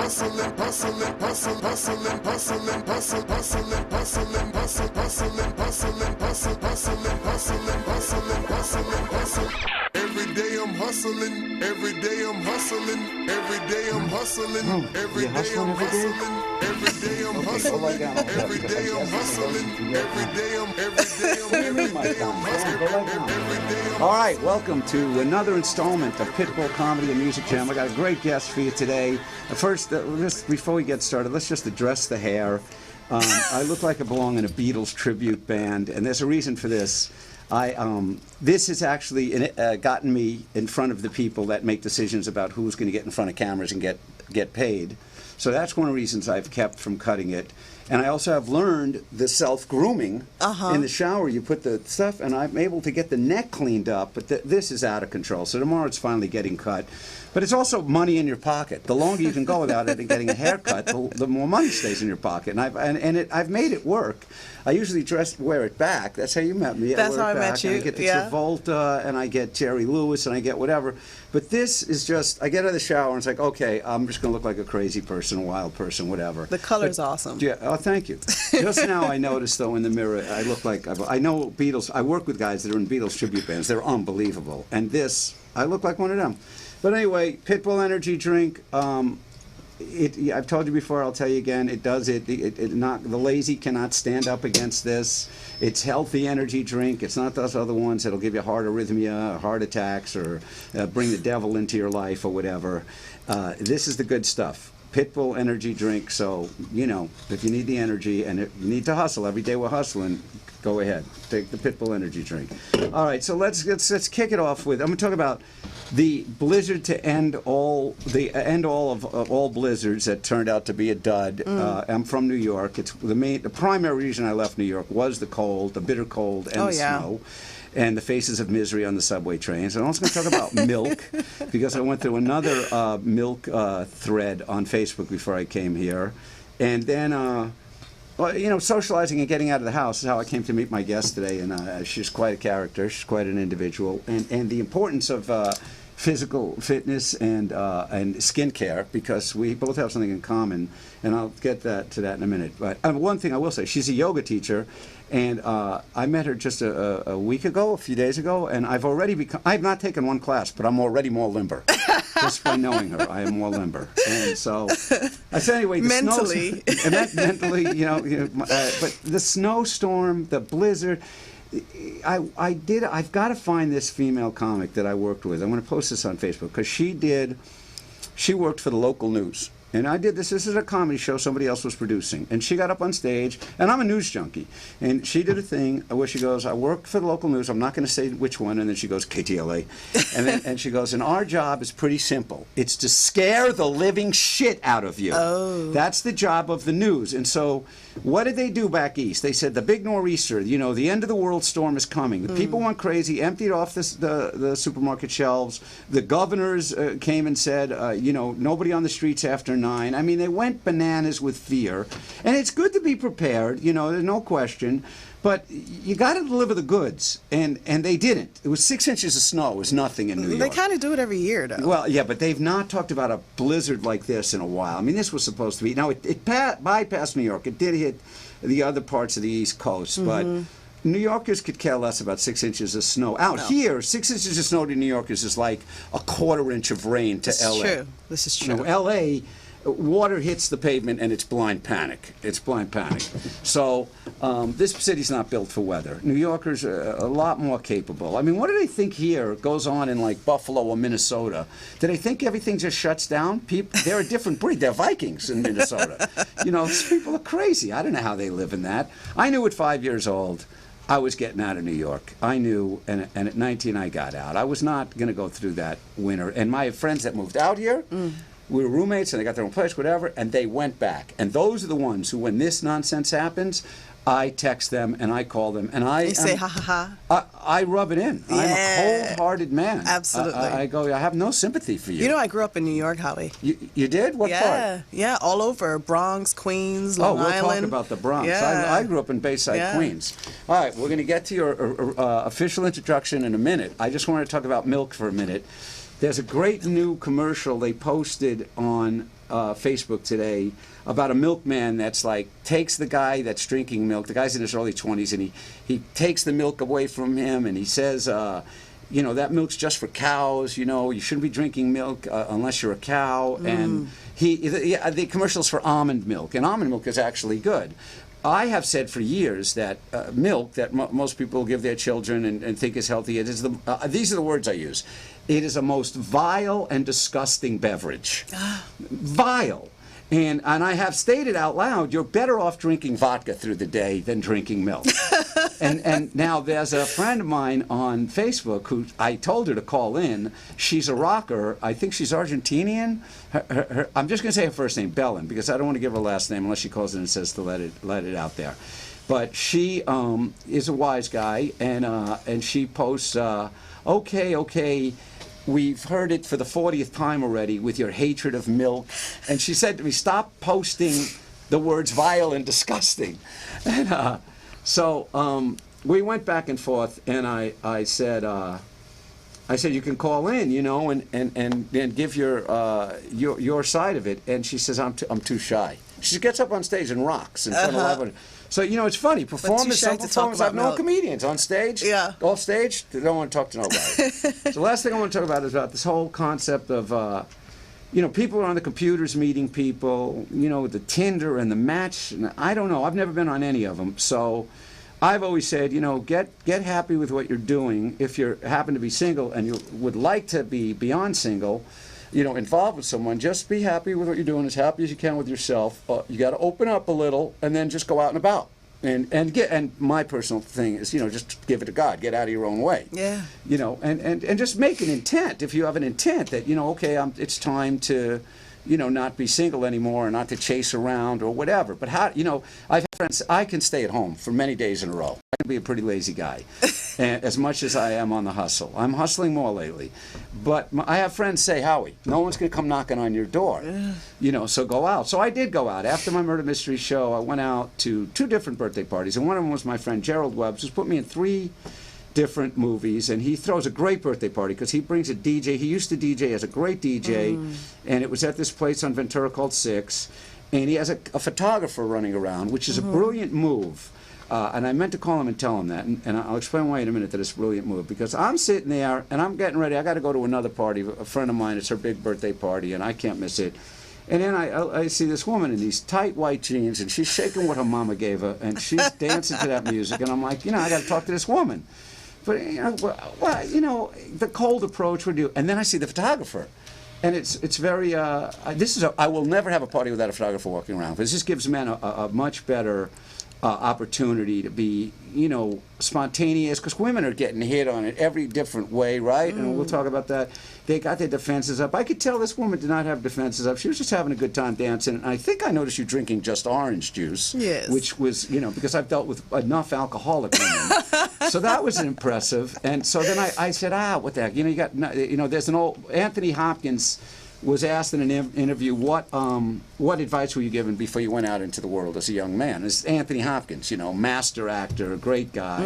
Every day I'm hustling, every day I'm hustling, every day I'm hustling, every day I'm hustling, every day I'm hustling, every day I'm hustling, every day I'm hustling. All right, welcome to another installment of Pitbull Comedy and Music Jam. I got a great guest for you today. First, just before we get started, let's just address the hair. I look like I belong in a Beatles tribute band, and there's a reason for this. This has actually gotten me in front of the people that make decisions about who's going to get in front of cameras and get paid. So that's one of the reasons I've kept from cutting it. And I also have learned the self-grooming in the shower. You put the stuff, and I'm able to get the neck cleaned up, but this is out of control. So tomorrow it's finally getting cut. But it's also money in your pocket. The longer you can go without it and getting a haircut, the more money stays in your pocket. And I've made it work. I usually wear it back. That's how you met me. That's how I met you. And I get the Travolta, and I get Jerry Lewis, and I get whatever. But this is just, I get out of the shower, and it's like, okay, I'm just going to look like a crazy person, a wild person, whatever. The color's awesome. Yeah. Oh, thank you. Just now I noticed, though, in the mirror, I look like, I know Beatles, I work with guys that are in Beatles tribute bands. They're unbelievable. And this, I look like one of them. But anyway, Pitbull energy drink. I've told you before. I'll tell you again. It does it. The lazy cannot stand up against this. It's healthy energy drink. It's not those other ones that'll give you heart arrhythmia, or heart attacks, or bring the devil into your life or whatever. This is the good stuff. Pitbull energy drink. So if you need the energy and you need to hustle every day, we're hustling. Go ahead, take the Pitbull energy drink. All right, so let's kick it off with. I'm going to talk about the blizzard to end all of all blizzards that turned out to be a dud. I'm from New York. It's the primary reason I left New York was the cold, the bitter cold, and the snow. And the faces of misery on the subway trains. And I'm also going to talk about milk, because I went through another milk thread on Facebook before I came here. And then, socializing and getting out of the house is how I came to meet my guest today. And she's quite a character. She's quite an individual. And the importance of physical fitness and skincare, because we both have something in common. And I'll get to that in a minute. But one thing I will say, she's a yoga teacher. And I met her just a week ago, a few days ago, and I've not taken one class, but I'm already more limber. Just by knowing her, I am more limber. And so, I said anyway, mentally, but the snowstorm, the blizzard, I've got to find this female comic that I worked with. I'm going to post this on Facebook, because she worked for the local news. And I did this. This is a comedy show somebody else was producing. And she got up on stage, and I'm a news junkie. And she did a thing where she goes, I work for the local news. I'm not going to say which one. And then she goes, KTLA. And she goes, and our job is pretty simple. It's to scare the living shit out of you. Oh. That's the job of the news. And so what did they do back east? They said the big nor'easter, the end of the world storm is coming. The people went crazy, emptied off the supermarket shelves. The governors came and said, nobody on the streets after 9. I mean, they went bananas with fear. And it's good to be prepared, there's no question. But you got to deliver the goods, and they didn't. It was 6 inches of snow. It was nothing in New York. They kind of do it every year, though. Well, yeah, but they've not talked about a blizzard like this in a while. I mean, this was supposed to be. Now, it bypassed New York. It did hit the other parts of the East Coast, but New Yorkers could care less about 6 inches of snow. Out here, 6 inches of snow to New Yorkers is like a quarter inch of rain to L.A. This is true. L.A., water hits the pavement and it's blind panic. It's blind panic. So this city's not built for weather. New Yorkers are a lot more capable. I mean, what do they think here goes on in like Buffalo or Minnesota? Do they think everything just shuts down? They're a different breed. They're Vikings in Minnesota. These people are crazy. I don't know how they live in that. I knew at 5 years old I was getting out of New York. I knew, and at 19 I got out. I was not going to go through that winter. And my friends that moved out here, we were roommates, and they got their own place, whatever, and they went back. And those are the ones who, when this nonsense happens, I text them and I call them, and you say ha ha ha. I rub it in. Yeah. I'm a cold-hearted man. Absolutely. I go, I have no sympathy for you. I grew up in New York, Howie. You did? What part? Yeah, all over. Bronx, Queens, Long Island. We'll talk about the Bronx. Yeah. I grew up in Bayside, Queens. All right, we're going to get to your official introduction in a minute. I just wanted to talk about milk for a minute. There's a great new commercial they posted on Facebook today about a milkman that's like takes the guy that's drinking milk. The guy's in his early 20s, and he takes the milk away from him, and he says, you know, that milk's just for cows. You know, you shouldn't be drinking milk unless you're a cow. And the commercial's for almond milk, and almond milk is actually good. I have said for years that milk that most people give their children and think is healthy, it is these are the words I use. It is a most vile and disgusting beverage. Vile. And I have stated out loud, you're better off drinking vodka through the day than drinking milk. and now there's a friend of mine on Facebook who I told her to call in. She's a rocker. I think she's Argentinian. I'm just going to say her first name, Belen, because I don't want to give her last name unless she calls in and says to let it out there. But she is a wise guy, and she posts, okay, we've heard it for the 40th time already with your hatred of milk. And she said to me, stop posting the words vile and disgusting. And so we went back and forth, and I said, you can call in, you know, and give your side of it. And she says, I'm too shy. She gets up on stage and rocks in front of everyone. So, you know, it's funny. Performers, some performers, I've known comedians on stage, off stage, they don't want to talk to nobody. So the last thing I want to talk about is about this whole concept of, you know, people are on the computers meeting people, you know, the Tinder and the Match. And I don't know. I've never been on any of them. So I've always said, you know, get happy with what you're doing. If you happen to be single and you would like to be beyond single, you know, involved with someone, just be happy with what you're doing, as happy as you can with yourself. You got to open up a little, and then just go out and about. And my personal thing is, you know, just give it to God. Get out of your own way. Yeah. You know, and just make an intent. If you have an intent that, you know, okay, it's time to, you know, not be single anymore, or not to chase around or whatever. But how, you know, I've had friends, I can stay at home for many days in a row. I can be a pretty lazy guy, and as much as I am on the hustle. I'm hustling more lately. But I have friends say, Howie, no one's going to come knocking on your door. You know, so go out. So I did go out. After my Murder Mystery show, I went out to 2 different birthday parties, and one of them was my friend Gerald Webb's, who's put me in 3 different movies, and he throws a great birthday party because he brings a DJ. He used to DJ as a great DJ, and it was at this place on Ventura called Six, and he has a photographer running around, which is a brilliant move. And I meant to call him and tell him that, and I'll explain why in a minute that it's a brilliant move, because I'm sitting there and I'm getting ready. I got to go to another party. A friend of mine, it's her big birthday party, and I can't miss it. And then I see this woman in these tight white jeans, and she's shaking what her mama gave her, and she's dancing to that music, and I'm like, you know, I got to talk to this woman. But, you know, well, you know, the cold approach would do. And then I see the photographer. And it's very, I will never have a party without a photographer walking around, because this gives men a much better opportunity to be, you know, spontaneous, because women are getting hit on it every different way, right? And we'll talk about that. They got their defenses up. I could tell this woman did not have defenses up. She was just having a good time dancing. And I think I noticed you drinking just orange juice. Yes. Which was, you know, because I've dealt with enough alcoholic women. So that was impressive. And so then I said, what the heck? You know, there's an old, Anthony Hopkins was asked in an interview, what advice were you given before you went out into the world as a young man? It's Anthony Hopkins, you know, master actor, a great guy.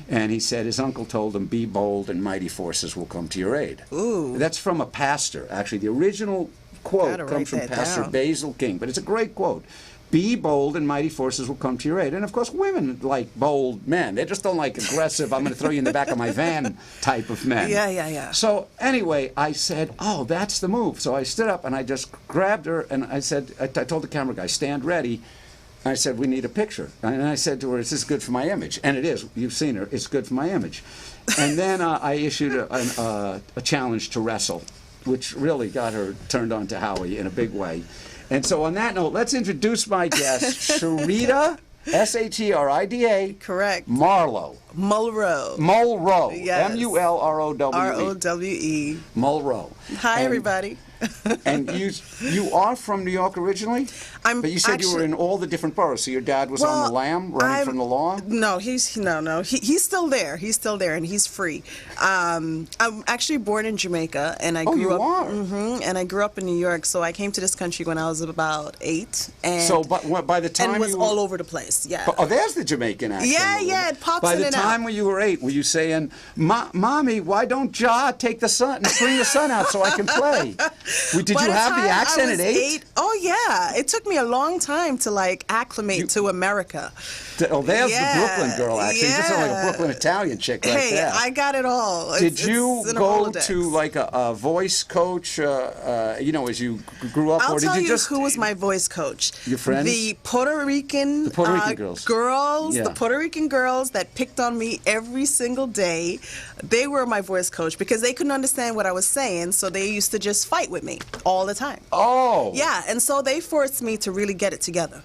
And he said his uncle told him, be bold and mighty forces will come to your aid. Ooh. That's from a pastor, actually. The original quote comes from Pastor Basil King, but it's a great quote. Be bold and mighty forces will come to your aid. And of course, women like bold men. They just don't like aggressive, I'm going to throw you in the back of my van type of men. Yeah. So anyway, I said, oh, that's the move. So I stood up and I just grabbed her and I said, I told the camera guy, stand ready. I said, we need a picture. And I said to her, is this good for my image? And it is. You've seen her. It's good for my image. And then I issued a challenge to wrestle, which really got her turned on to Howie in a big way. And so on that note, let's introduce my guest, Sherida, S-H-E-R-I-D-A. Correct. Marlowe. Mulrowe. Mulrowe. Yes. M-U-L-R-O-W-E. R-O-W-E. Mulrowe. Hi, everybody. And you are from New York originally? But you said you were in all the different boroughs. So your dad was on the lam, running from the law? No, he's still there. He's still there, and he's free. I'm actually born in Jamaica, and I grew up. And I grew up in New York. So I came to this country when I was about 8. And so, but by the time and was all over the place. Yeah. Oh, there's the Jamaican accent. Yeah, it pops in and out. By the time when you were 8, were you saying, "Mommy, why don't Ja take the sun, bring the sun out so I can play"? Did By you have time the I accent was at 8? Oh yeah, it took me a long time to like acclimate to America. Oh, there's Yeah, the Brooklyn girl accent. You just sound like a yeah. Brooklyn Italian chick right Hey, there. I got it all. Did you in a go Rolodex. to like a voice coach, you know, as you grew up, I'll or did tell you you just who was my voice coach. Your friends? The Puerto Rican, girls. Yeah. The Puerto Rican girls that picked on me every single day. They were my voice coach because they couldn't understand what I was saying, so they used to just fight with me all the time. Oh. Yeah, and so they forced me to really get it together.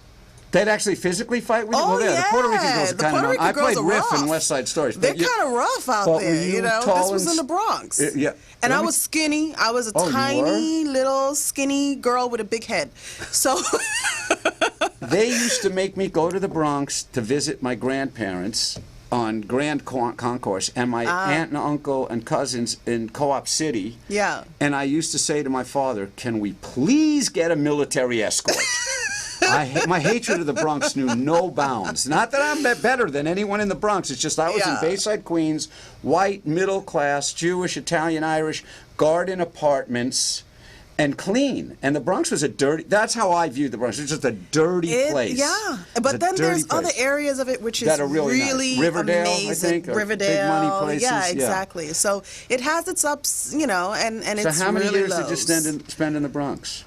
They'd actually physically fight with you? Oh, well, yeah. The Puerto Rican girls are The kind Puerto of. Rican I played girls are Riff in rough. West Side Stories. They're kind of rough out but there, were you know. tall This was and in the Bronx. Yeah. And Let I me- was skinny. I was a Oh, you tiny, little, skinny girl with a big head. So They used to make me go to the Bronx to visit my grandparents on Grand Concourse and my aunt and uncle and cousins in Co-op City. Yeah. And I used to say to my father, "Can we please get a military escort?" My hatred of the Bronx knew no bounds. Not that I'm better than anyone in the Bronx. It's just I was in Yeah. Bayside, Queens, white, middle class, Jewish, Italian, Irish, garden apartments, and clean. And the Bronx was a dirty. That's how I viewed the Bronx. It was just a dirty place. Yeah, It was a but then dirty there's other place. areas of it which is That are really nice. Riverdale, I amazing. think, are Riverdale, big money places, yeah, yeah. exactly. So it has its ups, you know, and So it's how many really years did you lows. spend in the Bronx?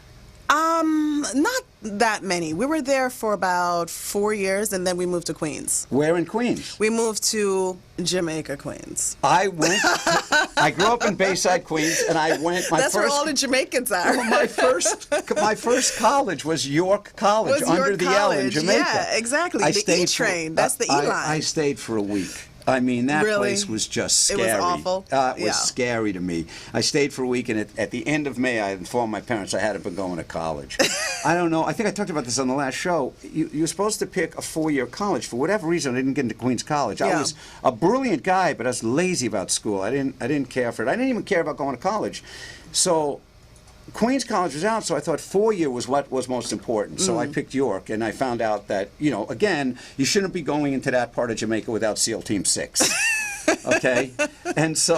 Not that many. We were there for about 4 years, and then we moved to Queens. Where in Queens? We moved to Jamaica, Queens. I went. I grew up in Bayside, Queens, and I went. That's where all the Jamaicans are. my first college was York College Was under York the L in College, Jamaica. yeah, exactly. I The stayed E-train, that's the E-line. I stayed for a week. I mean, that Really? place was just It scary. was awful? It was Yeah. scary to me. I stayed for a week, and at the end of May, I informed my parents I hadn't been going to college. I don't know. I think I talked about this on the last show. You're supposed to pick a 4-year college. For whatever reason, I didn't get into Queens College. I Yeah. was a brilliant guy, but I was lazy about school. I didn't care for it. I didn't even care about going to college. So Queens College was out, so I thought 4-year was what was most important. So I picked York, and I found out that, you know, again, you shouldn't be going into that part of Jamaica without SEAL Team 6. Okay? And so,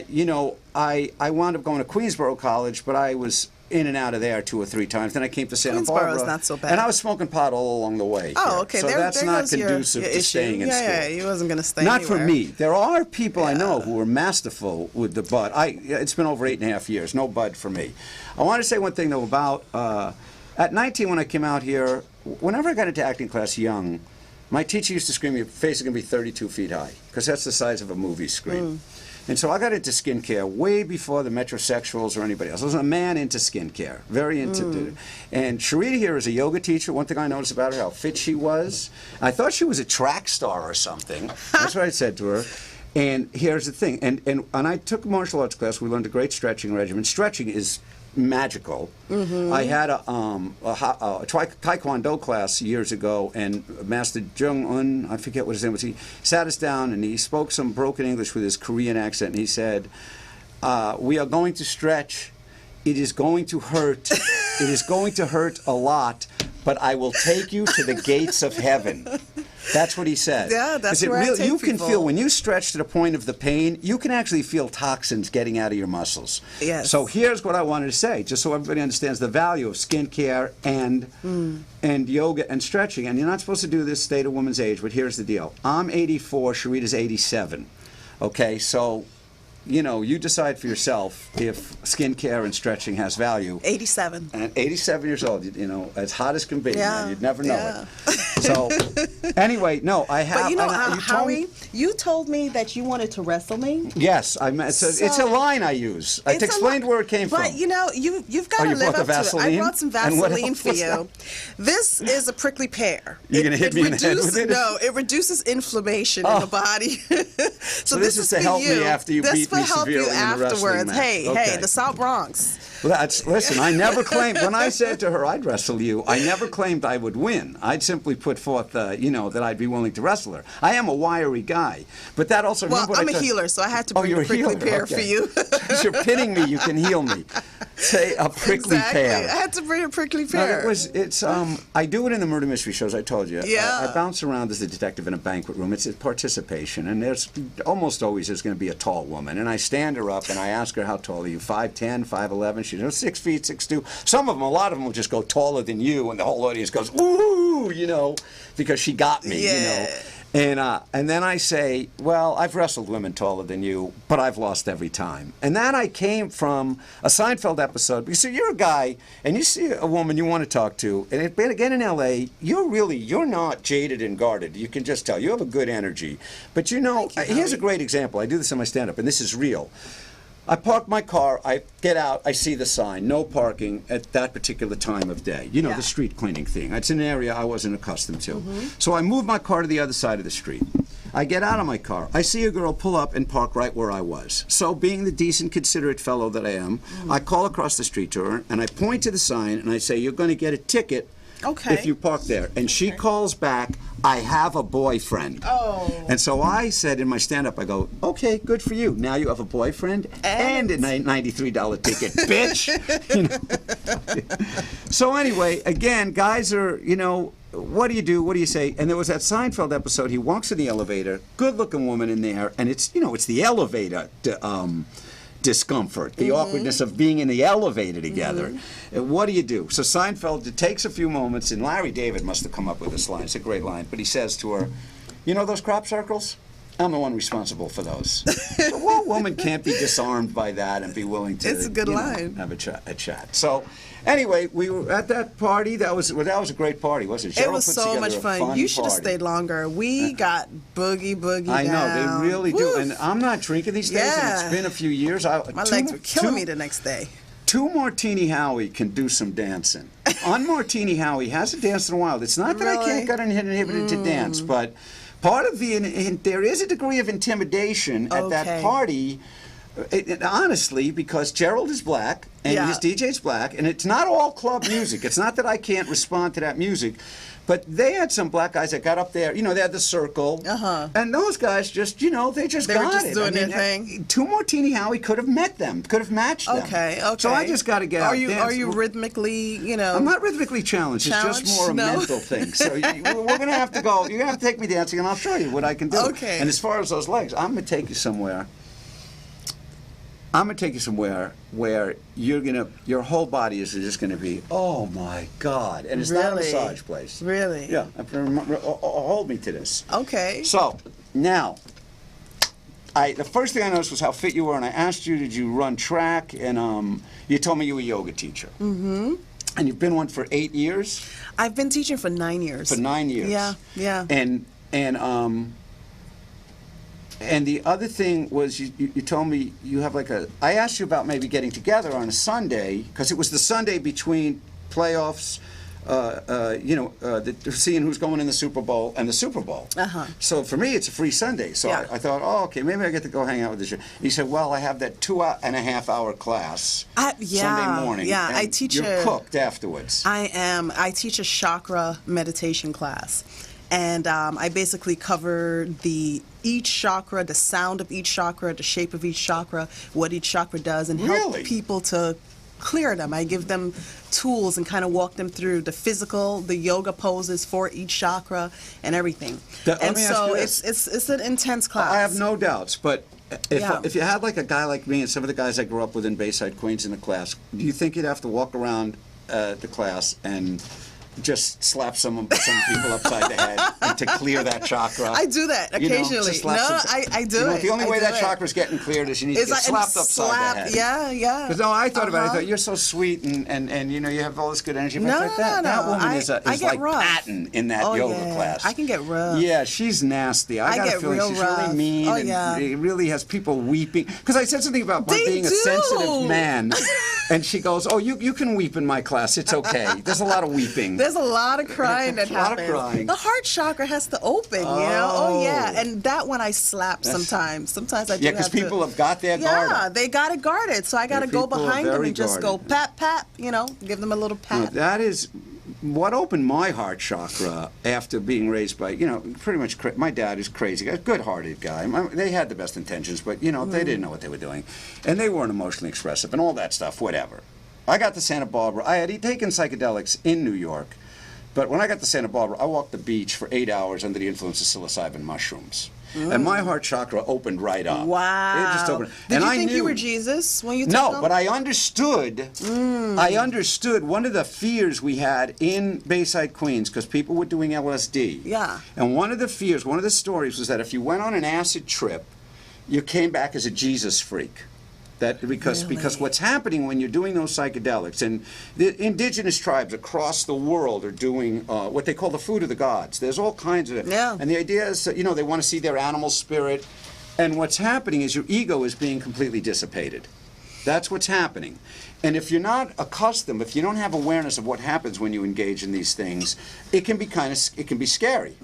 you know, I wound up going to Queensborough College, but I was in and out of there 2 or 3 times. Then I came to Santa Queensborough Barbara. is not so bad. And I was smoking pot all along the way. Oh, here. okay. So there, that's there not goes your conducive to issue. staying in school. Yeah, he wasn't going to stay Not anywhere. for me. There are people I know who are masterful with the bud. It's been over 8.5 years. No bud for me. I want to say one thing though about at 19 when I came out here. Whenever I got into acting class young, my teacher used to scream, "Your face is going to be 32 feet high," because that's the size of a movie screen. And so I got into skincare way before the metrosexuals or anybody else. I was a man into skincare, very into it. And Sharita here is a yoga teacher. One thing I noticed about her, how fit she was. I thought she was a track star or something. That's what I said to her. And here's the thing. And I took a martial arts class. We learned a great stretching regimen. Stretching is magical. I had a taekwondo class years ago, and Master Jung Un, I forget what his name was, he sat us down and he spoke some broken English with his Korean accent, and he said, "We are going to stretch. It is going to hurt. It is going to hurt a lot, but I will take you to the gates of heaven." That's what he said. Yeah, that's 'Cause where I take you can people. feel, when you stretch to the point of the pain, you can actually feel toxins getting out of your muscles. Yes. So here's what I wanted to say, just so everybody understands the value of skincare and yoga and stretching. And you're not supposed to do this state of woman's age, but here's the deal. I'm 84, Sharita's 87. Okay, so, you know, you decide for yourself if skincare and stretching has value. 87. And 87 years old, you know, as hot as can be, Yeah, man, you'd never know yeah. it. So, anyway, no, I have. But you know, and you told me- Howie, you told me that you wanted to wrestle me. Yes, it's a So- line I use. I It's a explained lot- where it came from. But you know, you've got Oh, to you live brought the up to it. I Vaseline? brought some And what Vaseline else for was you. This is a prickly pear. You're gonna hit me in the head with it? No, it reduces inflation in the body. So this is to for help me you. after you This beat for me help you severely in the wrestling afterwards. match. Hey, Okay. the South Bronx. Listen, I never claimed, when I said to her I'd wrestle you, I never claimed I would win. I'd simply put forth, you know, that I'd be willing to wrestle her. I am a wiry guy. But that also, Well, remember what I'm I a told- healer, so I had to Oh, bring you're the prickly a healer. pear Okay. for you. Since you're pinning me, you can heal me. say a prickly Exactly. pear. I had to bring a prickly No, pear. it's I do it in the murder mystery shows. I told you. Yeah. I bounce around as a detective in a banquet room. It's a participation, and there's almost always there's going to be a tall woman, and I stand her up and I ask her, how tall are you? 5'10", 5'11"? She goes 6 feet, 6'2". Some of them, a lot of them will just go taller than you, and the whole audience goes ooh, you know, because she got me, you know. And then I say, well, I've wrestled women taller than you, but I've lost every time. And that I came from a Seinfeld episode. Because you're a guy, and you see a woman you want to talk to, and again in L.A., you're not jaded and guarded. You can just tell. You have a good energy. But you know, here's a great example. I do this in my stand-up, and this is real. I park my car, I get out, I see the sign, no parking at that particular time of day. You know, the street cleaning thing. It's an area I wasn't accustomed to. So I move my car to the other side of the street. I get out of my car. I see a girl pull up and park right where I was. So being the decent, considerate fellow that I am, I call across the street to her, and I point to the sign, and I say, you're going to get a ticket if you park there. And she calls back, I have a boyfriend. Oh. And so I said in my stand-up, I go, okay, good for you. Now you have a boyfriend and a $93 ticket, bitch. You know? So anyway, again, guys are, you know, what do you do? What do you say? And there was that Seinfeld episode. He walks in the elevator, good-looking woman in there, and it's, you know, it's the elevator discomfort, the awkwardness of being in the elevator together. And what do you do? So Seinfeld, it takes a few moments, and Larry David must have come up with this line. It's a great line. But he says to her, you know those crop circles? I'm the one responsible for those. So one woman can't be disarmed by that and be willing to It's a good line. have a chat. So anyway, we were at that party. That was a great party, wasn't it? It Gerald was put so together much a fun. You should have party. stayed longer. We got boogie I know, down. they really do. Woo. And I'm not drinking these days, and it's been a few years. My legs were killing me the next day. Two Martini Howie can do some dancing. On Martini Howie hasn't danced in a while. It's not that I can't get inhibited to dance, but part of there is a degree of intimidation at that party. Honestly, because Gerald is black and his DJ's black, and it's not all club music. It's not that I can't respond to that music, but they had some black guys that got up there. You know, they had the circle, and those guys just, you know, they They got were just it. doing their thing. Two Martini Howie could have met them, could have matched them. Okay. So I just got to get out. Are you rhythmically, you know? I'm not rhythmically challenged. It's just more a mental thing. So we're going to have to go. You're going to have to take me dancing, and I'll show you what I can do. Okay. And as far as those legs, I'm going to take you somewhere. I'm going to take you somewhere where your whole body is just going to be, oh my God. And it's not a massage place. Really? Yeah. Hold me to this. Okay. So, now, the first thing I noticed was how fit you were, and I asked you, did you run track? And you told me you were a yoga teacher. Mm-hmm. And you've been one for 8 years? I've been teaching for 9 years. For 9 years. Yeah. And the other thing was you told me you have I asked you about maybe getting together on a Sunday, because it was the Sunday between playoffs, seeing who's going in the Super Bowl and the Super Bowl. So for me, it's a free Sunday. So I thought, oh, okay, maybe I get to go hang out with this. He said, well, I have that 2.5-hour class Sunday morning. Yeah, and I teach you're cooked afterwards. I am. I teach a chakra meditation class. And I basically cover each chakra, the sound of each chakra, the shape of each chakra, what each chakra does, and help people to clear them. I give them tools and kind of walk them through the physical, the yoga poses for each chakra, and everything. And so it's an intense class. I have no doubts, but if you had like a guy like me and some of the guys I grew up with in Bayside, Queens in the class, do you think you'd have to walk around the class and just slap some people upside the head and to clear that chakra? I do that occasionally. I do it. The only way that chakra's getting cleared is you need to get slapped upside the head. Yeah. Because I thought about it. I thought, you're so sweet and you have all this good energy. That woman is like Patton in that yoga class. I can get rough. Yeah, she's nasty. I got a feeling she's really mean. And it really has people weeping. Because I said something about being a sensitive man. And she goes, oh, you can weep in my class. It's okay. There's a lot of weeping. There's a lot of crying that happens. A lot of crying. The heart chakra has to open, you know? Oh, yeah. And that one I slap sometimes. Sometimes I do have to. Yeah, because people have got their guard up. Yeah, they got it guarded. So I got to go behind them and just go pat, pat, give them a little pat. No, that is what opened my heart chakra after being raised by, pretty much, my dad is crazy, a good-hearted guy. They had the best intentions, but, they didn't know what they were doing. And they weren't emotionally expressive and all that stuff, whatever. I got to Santa Barbara. I had taken psychedelics in New York, but when I got to Santa Barbara, I walked the beach for 8 hours under the influence of psilocybin mushrooms. And my heart chakra opened right up. Wow. It just opened. Did and you I think knew, you were Jesus when you took No, them? but I understood. I understood one of the fears we had in Bayside, Queens, because people were doing LSD. Yeah. And one of the fears, one of the stories was that if you went on an acid trip, you came back as a Jesus freak. That because Really? what's happening when you're doing those psychedelics, and the indigenous tribes across the world are doing what they call the food of the gods. There's all kinds of it. Yeah. And the idea is, that, they want to see their animal spirit. And what's happening is your ego is being completely dissipated. That's what's happening. And if you're not accustomed, if you don't have awareness of what happens when you engage in these things, it can be scary.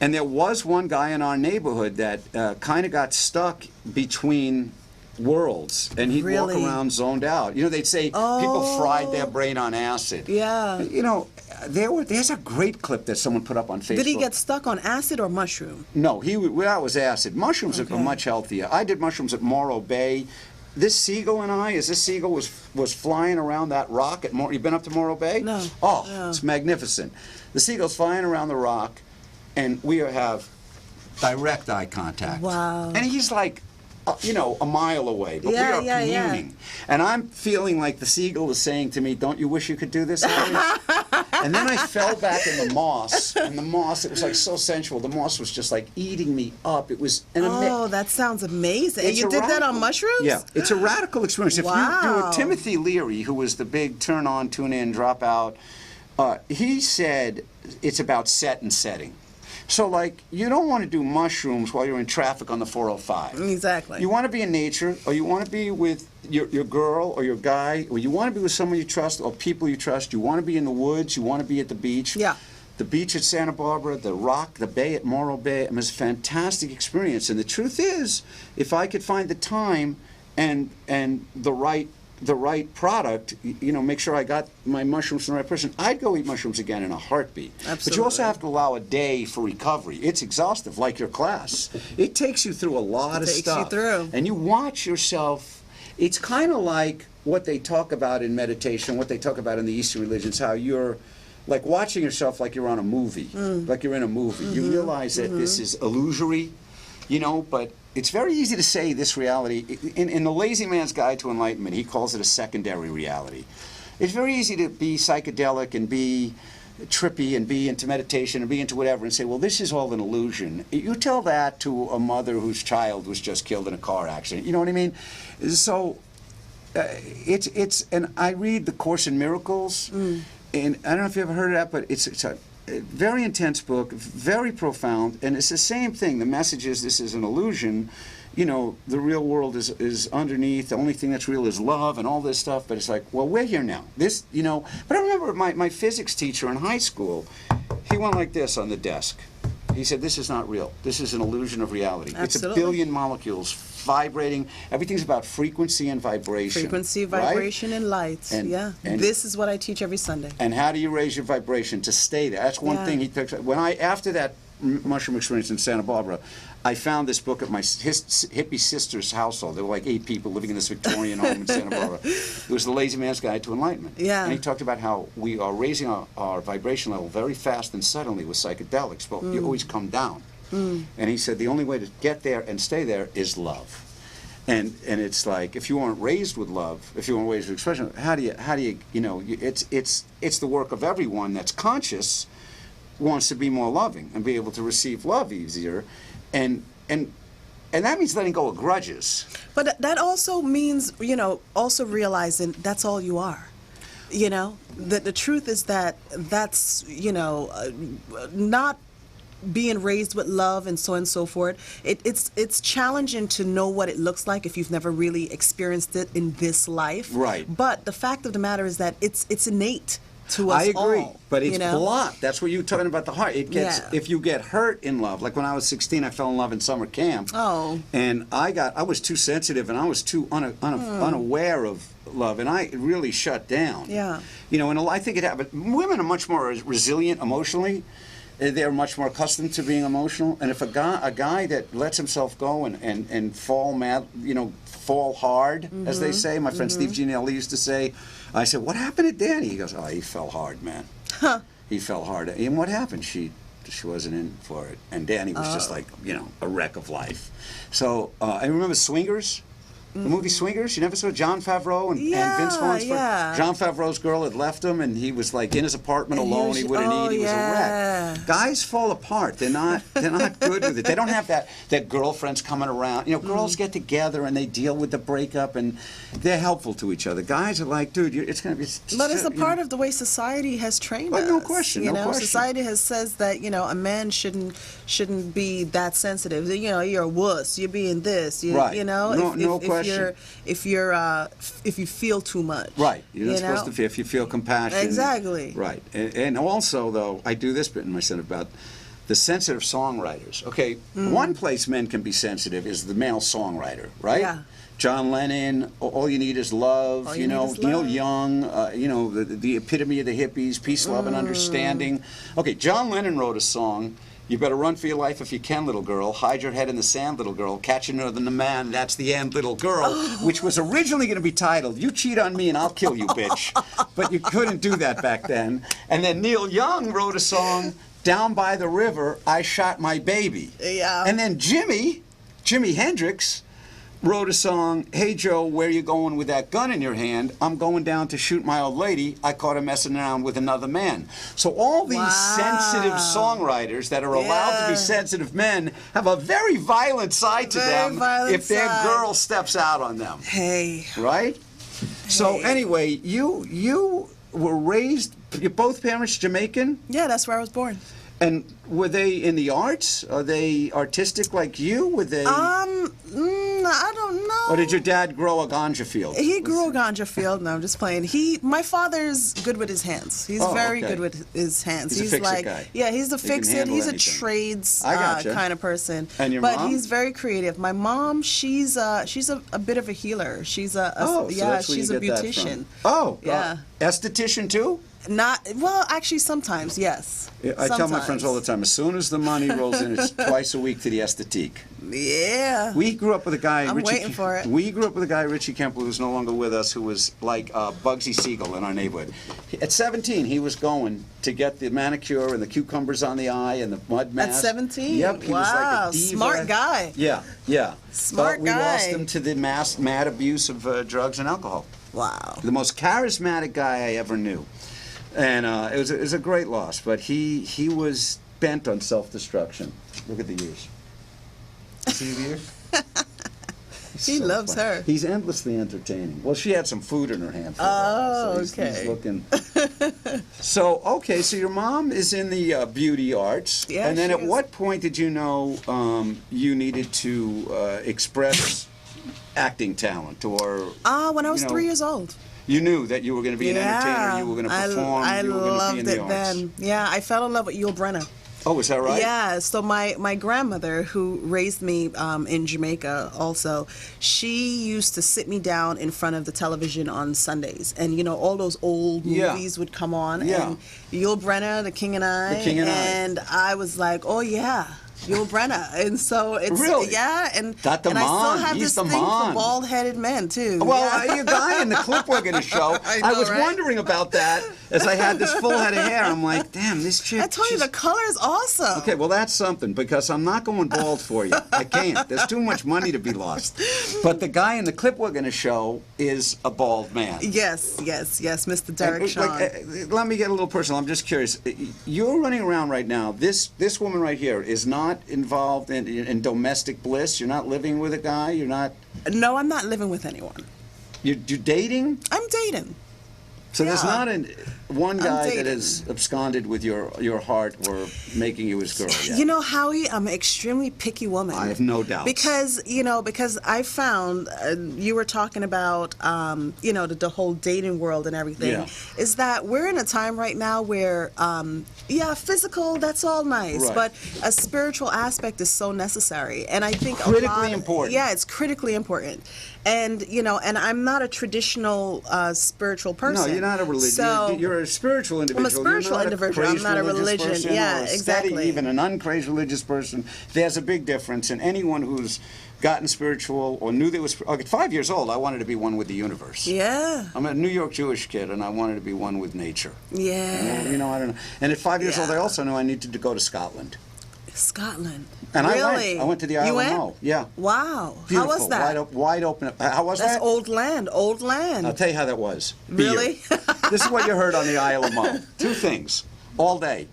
And there was one guy in our neighborhood that kind of got stuck between worlds, and he'd Really? walk around zoned out. They'd say people fried their brain on acid. Yeah. There's a great clip that someone put up on Facebook. Did he get stuck on acid or mushroom? No, that was acid. Mushrooms are much healthier. I did mushrooms at Morro Bay. This seagull was flying around that rock at Morro. You been up to Morro Bay? No. Oh, No. it's magnificent. The seagull's flying around the rock, and we have direct eye contact. Wow. And he's like, a mile away, but we are communing. And I'm feeling like the seagull is saying to me, "Don't you wish you could do this?" And then I fell back in the moss, and it was like so sensual. The moss was just like eating me up. It was That sounds amazing. And it's you a did that radical- on mushrooms? Yeah, it's a radical experience. If you do Wow. it, Timothy Leary, who was the big turn on, tune in, drop out, he said it's about set and setting. So, you don't want to do mushrooms while you're in traffic on the 405. Exactly. You want to be in nature, or you want to be with your girl or your guy, or you want to be with someone you trust or people you trust. You want to be in the woods. You want to be at the beach. Yeah. The beach at Santa Barbara, the rock, the bay at Morro Bay. It was a fantastic experience. And the truth is, if I could find the time and the right product, make sure I got my mushrooms from the right person, I'd go eat mushrooms again in a heartbeat. Absolutely. But you also have to allow a day for recovery. It's exhaustive, like your class. It takes you through a lot of Takes you stuff. through. And you watch yourself. It's kind of like what they talk about in meditation, what they talk about in the Eastern religions, how you're like watching yourself like you're on a movie, like you're in a movie. You realize that this is illusory, but it's very easy to say this reality. In The Lazy Man's Guide to Enlightenment, he calls it a secondary reality. It's very easy to be psychedelic and be trippy and be into meditation and be into whatever and say, well, this is all an illusion. You tell that to a mother whose child was just killed in a car accident. You know what I mean? So and I read the Course in Miracles, and I don't know if you ever heard of that, but it's a very intense book, very profound, and it's the same thing. The message is this is an illusion. The real world is underneath. The only thing that's real is love and all this stuff. But it's like, well, we're here now. But I remember my physics teacher in high school, he went like this on the desk. He said, this is not real. This is an illusion of reality. Absolutely. It's a billion molecules vibrating. Everything's about frequency and vibration. Frequency, right? vibration, and light. And This is what I teach every Sunday. And how do you raise your vibration to stay there? That's one thing he picks up. After that mushroom experience in Santa Barbara, I found this book at my hippie sister's household. There were like 8 people living in this Victorian home in Santa Barbara. It was The Lazy Man's Guide to Enlightenment. Yeah. And he talked about how we are raising our vibration level very fast and suddenly with psychedelics, but you always come down. And he said the only way to get there and stay there is love. And it's like, if you weren't raised with love, if you weren't raised with expression, how do you it's the work of everyone that's conscious, wants to be more loving and be able to receive love easier, and that means letting go of grudges. But that also means, also realizing that's all you are. The truth is that's, not being raised with love and so on and so forth. It's challenging to know what it looks like if you've never really experienced it in this life. Right. But the fact of the matter is that it's innate to us I agree, all, but it's blocked. That's what you're talking about, the heart. It gets, Yeah. if you get hurt in love, like when I was 16, I fell in love in summer camp. Oh. And I was too sensitive, and I was too unaware of love, and I really shut down. Yeah. And I think it happened. Women are much more resilient emotionally. they're much more accustomed to being emotional. And if a guy that lets himself go and fall mad, fall hard, as they say. My friend Steve Gianelli used to say. I said, "What happened to Danny?" He goes, "Oh, he fell hard, man. He fell hard." And what happened? She wasn't in for it, and Danny was just like a wreck of life. So I remember Swingers. The movie Swingers, you never saw Jon Favreau and Vince Vaughn's friend? Jon Favreau's girl had left him, and he was like in his apartment alone. He wouldn't eat. He was a wreck. Guys fall apart. They're not good with it. They don't have that girlfriends coming around. Girls get together and they deal with the breakup, and they're helpful to each other. Guys are like, dude, it's gonna be. But it's a part of the way society has trained us. No question. Society has says that a man shouldn't be that sensitive. You're a wuss. You're being this. Right. No question. If you feel too much. Right. You're not supposed to feel, if you feel compassion. Exactly. Right. And also, though, I do this bit in my set about the sensitive songwriters. Okay, one place men can be sensitive is the male songwriter, right? Yeah. John Lennon, All You Need Is Love, Neil Young, the epitome of the hippies, peace, love, and understanding. Okay, John Lennon wrote a song, "You better run for your life if you can, little girl. Hide your head in the sand, little girl. Catch another man, that's the end, little girl," which was originally going to be titled, "You cheat on me and I'll kill you, bitch." But you couldn't do that back then. And then Neil Young wrote a song, "Down by the River, I Shot My Baby." Yeah. And then Jimi Hendrix, wrote a song, "Hey Joe, where you going with that gun in your hand? I'm going down to shoot my old lady. I caught her messing around with another man." So all these sensitive songwriters that are allowed to be sensitive men have a very violent side to them if their girl steps out on them. Hey. Right? So anyway, you were raised, both parents Jamaican? Yeah, that's where I was born. And were they in the arts? Are they artistic like you? Were they? I don't know. Or did your dad grow a ganja field? He grew a ganja field. No, I'm just playing. My father's good with his hands. He's very good with his hands. He's a fix-it guy. Yeah, he's a fix-it. He's anything. a trades gotcha. kind of person. And your but mom? he's very creative. My mom, she's a bit of a healer. She's so that's where she's you a get that beautician. from. Oh, yeah. Esthetician too? Actually, sometimes, yes. I tell my friends all the time, as soon as the money rolls in, it's twice a week to the Esthetique. Yeah. We grew up with a guy. I'm waiting for it. We grew up with a guy, Richie Kemper, who's no longer with us, who was like Bugsy Siegel in our neighborhood. At 17, he was going to get the manicure and the cucumbers on the eye and the mud mask. At 17? Yep. He was like a diva. Smart guy. Yeah. Smart but guy. we lost him to the mad abuse of drugs and alcohol. Wow. The most charismatic guy I ever knew. And it was a great loss, but he was bent on self-destruction. Look at the years. See the years? He loves her. He's endlessly entertaining. Well, she had some food in her hand. Oh, so okay. He's looking. So your mom is in the beauty arts. Yeah, and then she at is. what point did you know you needed to express acting talent or? When I was 3 years old. You knew that you were going to be an entertainer, you were going to perform, you were going to be in the arts. I loved it then. Yeah, I fell in love with Yul Brynner. Oh, is that right? Yeah, so my grandmother, who raised me in Jamaica also, she used to sit me down in front of the television on Sundays. And, all those old movies would come on. Yeah. And Yul Brynner, The King and I. The King and I. And I was like, oh, yeah. Yul Brynner, and so it's really? and That the and I man. still have He's this the thing man. for bald-headed men too. Well, you guy in the clip we're going to show. I know, was right? wondering about that as I had this full head of hair. I'm like, damn, this chick. I told you the color is awesome. Okay, well that's something because I'm not going bald for you. I can't. There's too much money to be lost. But the guy in the clip we're going to show is a bald man. Yes, Mr. Derek Shawn. Let me get a little personal. I'm just curious. You're running around right now. This woman right here is not involved in domestic bliss. You're not living with a guy. You're not. No, I'm not living with anyone. You're dating. I'm dating. So there's not one guy that dating. has absconded with your heart or making you his girl yet. You know, Howie, I'm an extremely picky woman. I have no doubt. Because I found, you were talking about, the whole dating world and everything, Yeah. is that we're in a time right now where, physical, that's all nice, Right. but a spiritual aspect is so necessary. And I think Critically important. Yeah, it's critically important. And and I'm not a traditional spiritual person. No, you're not a religion. So you're a spiritual individual. I'm a spiritual individual. I'm not a religion. Person, Yeah, or a exactly. Steady, even an uncrazed religious person. There's a big difference. And anyone who's gotten spiritual or knew there was. At 5 years old, I wanted to be one with the universe. Yeah. I'm a New York Jewish kid, and I wanted to be one with nature. Yeah. I don't know. And at 5 years old, I Yeah. also knew I needed to go to Scotland. Scotland. And really? I went to the Isle of Mo. Yeah. Wow. Beautiful. How was that? Wide open. How was that? That's old land. Old land. I'll tell you how that was. Beer. Really? This is what you heard on the Isle of Mo. Two things. All day.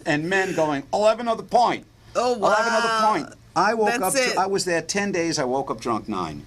And men going, 11 of the point. Oh, wow. 11 of the point. I woke That's up. it. I was there 10 days. I woke up drunk 9.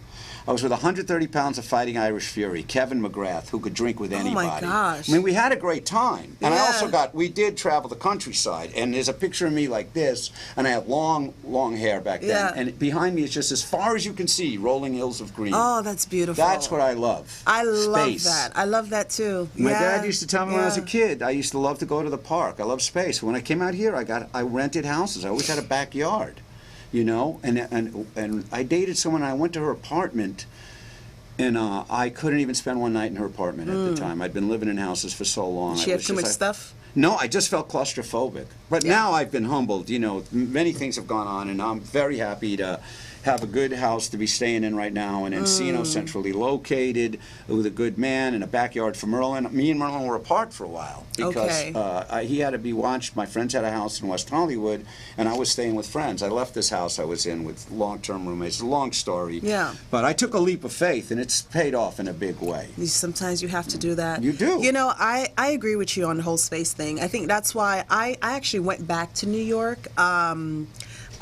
I was with 130 pounds of fighting Irish fury, Kevin McGrath, who could drink with anybody. Oh my gosh. I mean, we had a great time. And I Yeah. also we did travel the countryside. And there's a picture of me like this, and I had long, long hair back then. Yeah. And behind me is just as far as you can see, rolling hills of green. Oh, that's beautiful. That's what I love. I love Space. that. I love that too. My Yeah, dad used to tell me when I was a yeah. kid, I used to love to go to the park. I love space. When I came out here, I rented houses. I always had a backyard, and I dated someone. I went to her apartment, and I couldn't even spend one night in her apartment at the time. I'd been living in houses for so long. She I had was too just much like- stuff? No, I just felt claustrophobic. But Yeah. now I've been humbled. Many things have gone on, and I'm very happy to have a good house to be staying in right now in Encino, centrally located, with a good man and a backyard for Merlin. Me and Merlin were apart for a while because Okay. he had to be watched. My friends had a house in West Hollywood, and I was staying with friends. I left this house I was in with long-term roommates. It's a long story. Yeah. But I took a leap of faith, and it's paid off in a big way. Sometimes you have to do that. You do. I agree with you on the whole space thing. I think that's why I actually went back to New York.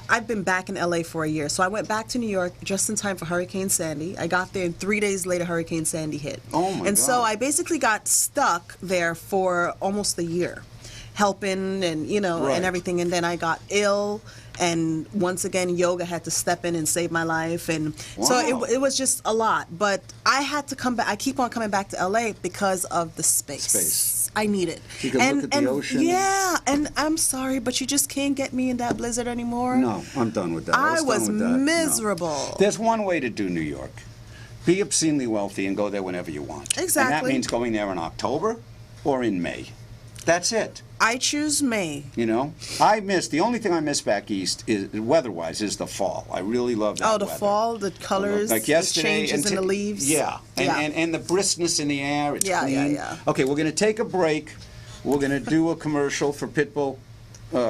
I've been back in LA for a year. So I went back to New York just in time for Hurricane Sandy. I got there and 3 days later Hurricane Sandy hit. Oh my And so God. I basically got stuck there for almost a year, helping and Right. and everything. And then I got ill, and once again yoga had to step in and save my life. And so Wow. it was just a lot. But I had to come back. I keep on coming back to LA because of the space. Space. I need it. You can look at the ocean. Yeah, and I'm sorry, but you just can't get me in that blizzard anymore. No, I'm done with that. I done was with that. No. miserable. There's one way to do New York. Be obscenely wealthy and go there whenever you want. Exactly. And that means going there in October or in May. That's it. I choose May. The only thing I miss back east is weather-wise is the fall. I really love that Oh, the weather. fall, the colors, Like the yesterday, changes in the leaves. Yeah, and, Yeah. and the briskness in the air. It's Yeah, clean. yeah. Okay, we're going to take a break. We're going to do a commercial for Pitbull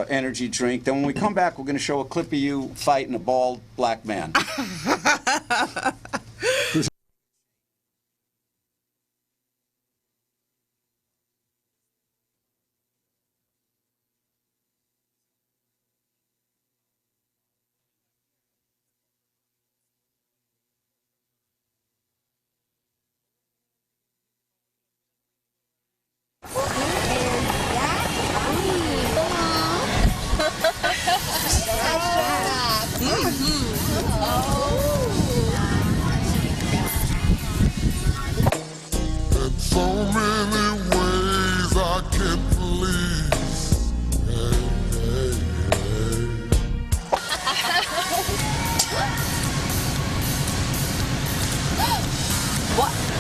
energy drink. Then when we come back, we're going to show a clip of you fighting a bald black man. In so many ways I can please. Hey, hey, hey.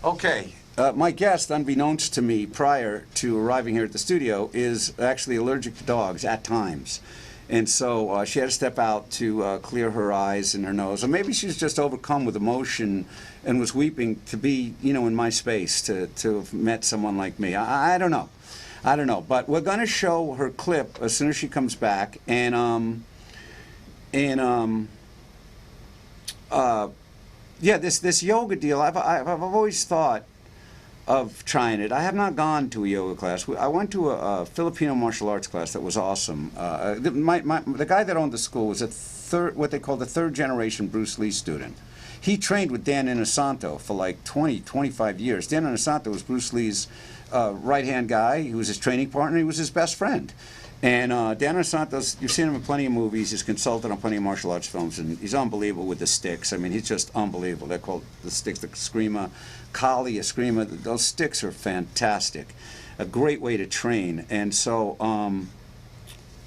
Okay. My guest, unbeknownst to me prior to arriving here at the studio, is actually allergic to dogs at times. And so she had to step out to clear her eyes and her nose. Or maybe she was just overcome with emotion and was weeping to be, in my space, to have met someone like me. I don't know. I don't know. But we're going to show her clip as soon as she comes back. And yeah, this yoga deal, I've always thought of trying it. I have not gone to a yoga class. I went to a Filipino martial arts class that was awesome. The guy that owned the school was what they call the third generation Bruce Lee student. He trained with Dan Inosanto for like 25 years. Dan Inosanto was Bruce Lee's right-hand guy. He was his training partner. He was his best friend. And Dan Santos, you've seen him in plenty of movies. He's consulted on plenty of martial arts films, and he's unbelievable with the sticks. I mean, he's just unbelievable. They're called the sticks, the Eskrima, Kali, Eskrima. Those sticks are fantastic. A great way to train. And so,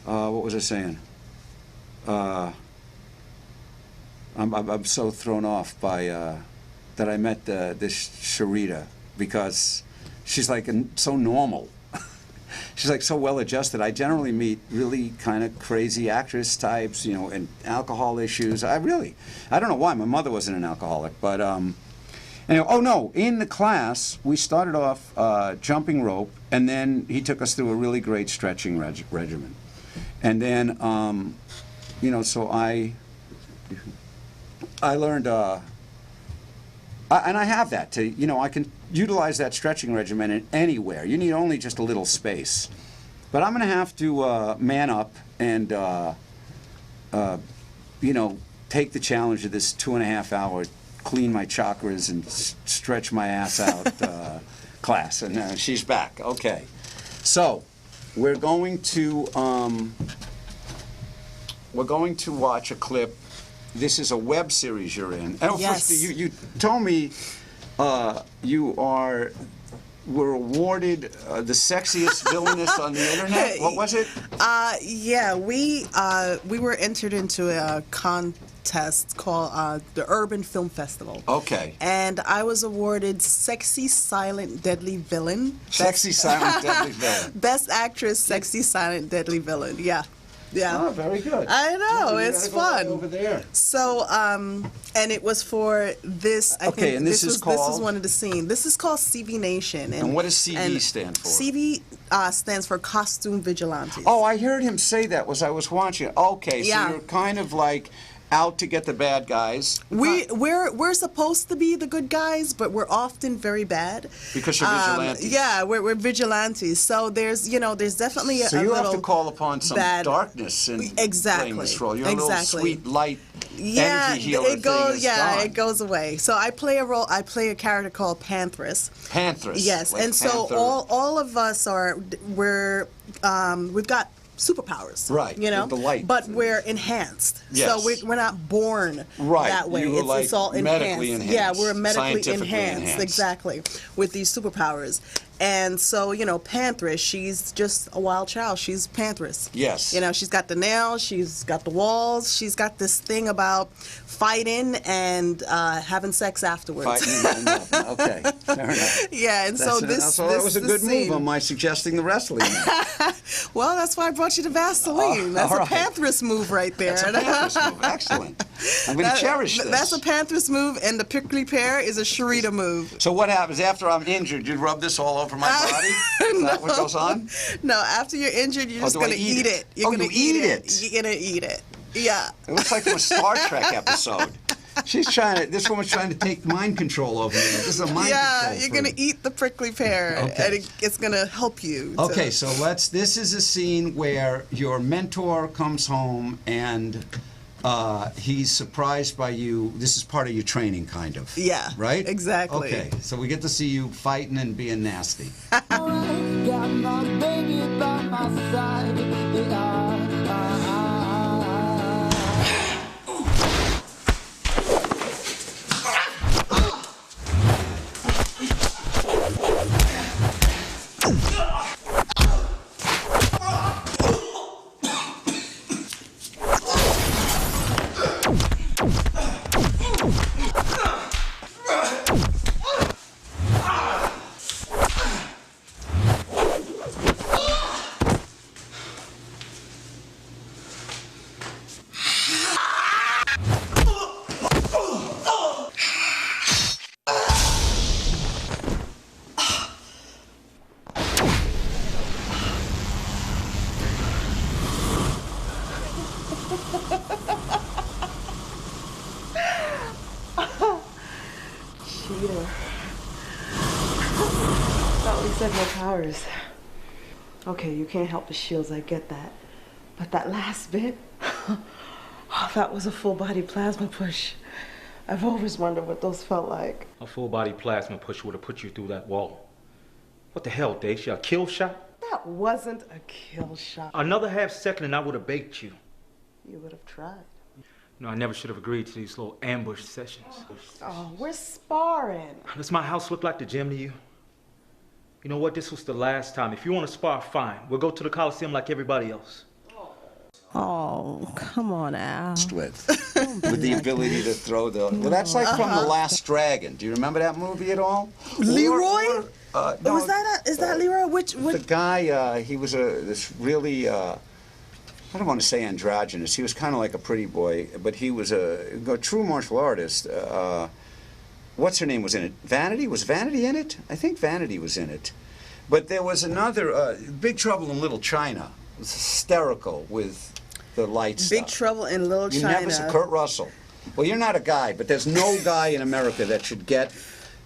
what was I saying? I'm so thrown off by that I met this Sharita, because she's like so normal. She's like so well adjusted. I generally meet really kind of crazy actress types, you know, and alcohol issues. I don't know why. My mother wasn't an alcoholic, but anyway. Oh no! In the class, we started off jumping rope, and then he took us through a really great stretching regimen, and then you know, so I learned. And I have that to, you know, I can utilize that stretching regimen in anywhere. You need only just a little space. But I'm going to have to man up and, you know, take the challenge of this 2.5 hour clean my chakras and stretch my ass out class. And she's back. Okay. So we're going to watch a clip. This is a web series you're in. And Yes. First, you told me you were awarded the sexiest villainess on the internet. What was it? Yeah, we were entered into a contest called the Urban Film Festival. Okay. And I was awarded Sexy Silent Deadly Villain. Sexy Silent Deadly Villain. Best Actress, Sexy Silent Deadly Villain. Yeah. Yeah. Oh, very good. I know, Yeah, it's you gotta go fun. over there. So, and it was for this. I Okay, think and this is This called? is one of the scenes. This is called CV Nation. And what does CV and stand for? CV stands for Costume Vigilantes. Oh, I heard him say that as I was watching it. Okay, so Yeah. you're kind of like out to get the bad guys. We're supposed to be the good guys, but we're often very bad. Because you're vigilantes. Yeah, we're vigilantes. So there's definitely So a you little have to call upon some bad- darkness in Exactly. playing this role. You're a Exactly. little sweet, light Yeah, energy healer it goes. thing is Yeah, gone. it goes away. So I play a role. I play a character called Panthers. Panthers. Yes, like and so Panther. all of us we've got superpowers. Right, You know, with the light. but we're enhanced. Yes. So we're not born Right, that way. you were like it's all medically enhanced. Yeah, enhanced, we're medically scientifically enhanced. Exactly, with these superpowers. And so, Panthers, she's just a wild child. She's Panthers. Yes. She's got the nails, she's got the walls, she's got this thing about fighting and having sex afterwards. Fighting and okay, fair enough. Yeah, and so that was a good scene. move on my suggesting the wrestling match. Well, that's why I brought you to Vaseline. That's all a right. Panthers move right there. That's a Panthers move. Excellent. I'm going to cherish this. That's a Panthers move, and the prickly pear is a Sharita move. So what happens after I'm injured? You rub this all over my body? Is that what goes on? No, after you're injured, you're just do I going to eat eat it? it. You're Oh, gonna you eat it? You're going to eat it. Yeah. It looks like from a Star Trek episode. This woman's trying to take mind control over me. This is a mind Yeah, control. you're going to eat the prickly pear, Okay. and it's going to help you. Okay, so this is a scene where your mentor comes home and he's surprised by you. This is part of your training, kind of. Yeah, Right? exactly. Okay, so we get to see you fighting and being nasty. Got my baby by my side. Cheater. Thought we said no powers. Okay, you can't help the shields, I get that. But that last bit, that was a full body plasma push. I've always wondered what those felt like. A full body plasma push would have put you through that wall. What the hell, Dave? She got a kill shot? That wasn't a kill shot. Another half second and I would have baked you. You would have tried. No, I never should have agreed to these little ambush sessions. Oh, we're sparring. Does my house look like the gym to you? You know what? This was the last time. If you want to spar, fine. We'll go to the Coliseum like everybody else. Oh, come on, Al. With the ability to throw the... Well, that's like from The Last Dragon. Do you remember that movie at all? Leroy? No, Was that is that Leroy? Which the guy, he was this really... I don't want to say androgynous. He was kind of like a pretty boy, but he was a true martial artist. What's her name was in it? Vanity? Was Vanity in it? I think Vanity was in it. But there was another, Big Trouble in Little China. It was hysterical with the lights. Big Trouble in Little You China. never saw Kurt Russell. Well, you're not a guy, but there's no guy in America that should get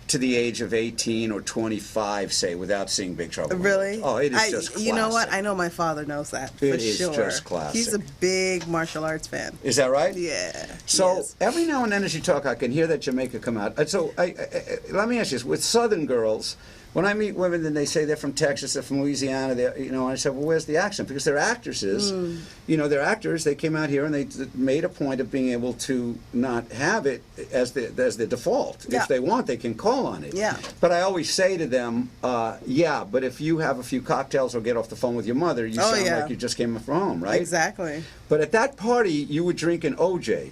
to the age of 18 or 25, say, without seeing Big Trouble. Really? Oh, it is just classic. You know what? I know my father knows that for It is sure. just classic. He's a big martial arts fan. Is that right? Yeah. So he is. every now and then as you talk, I can hear that Jamaica come out. So let me ask you this. With Southern girls, when I meet women and they say they're from Texas, they're from Louisiana, I said, well, where's the accent? Because they're actresses. They're actors. They came out here and they made a point of being able to not have it as the default. Yeah. If they want, they can call on it. Yeah. But I always say to them, yeah, but if you have a few cocktails or get off the phone with your mother, you sound like you just came from home, right? Exactly. But at that party, you were drinking OJ.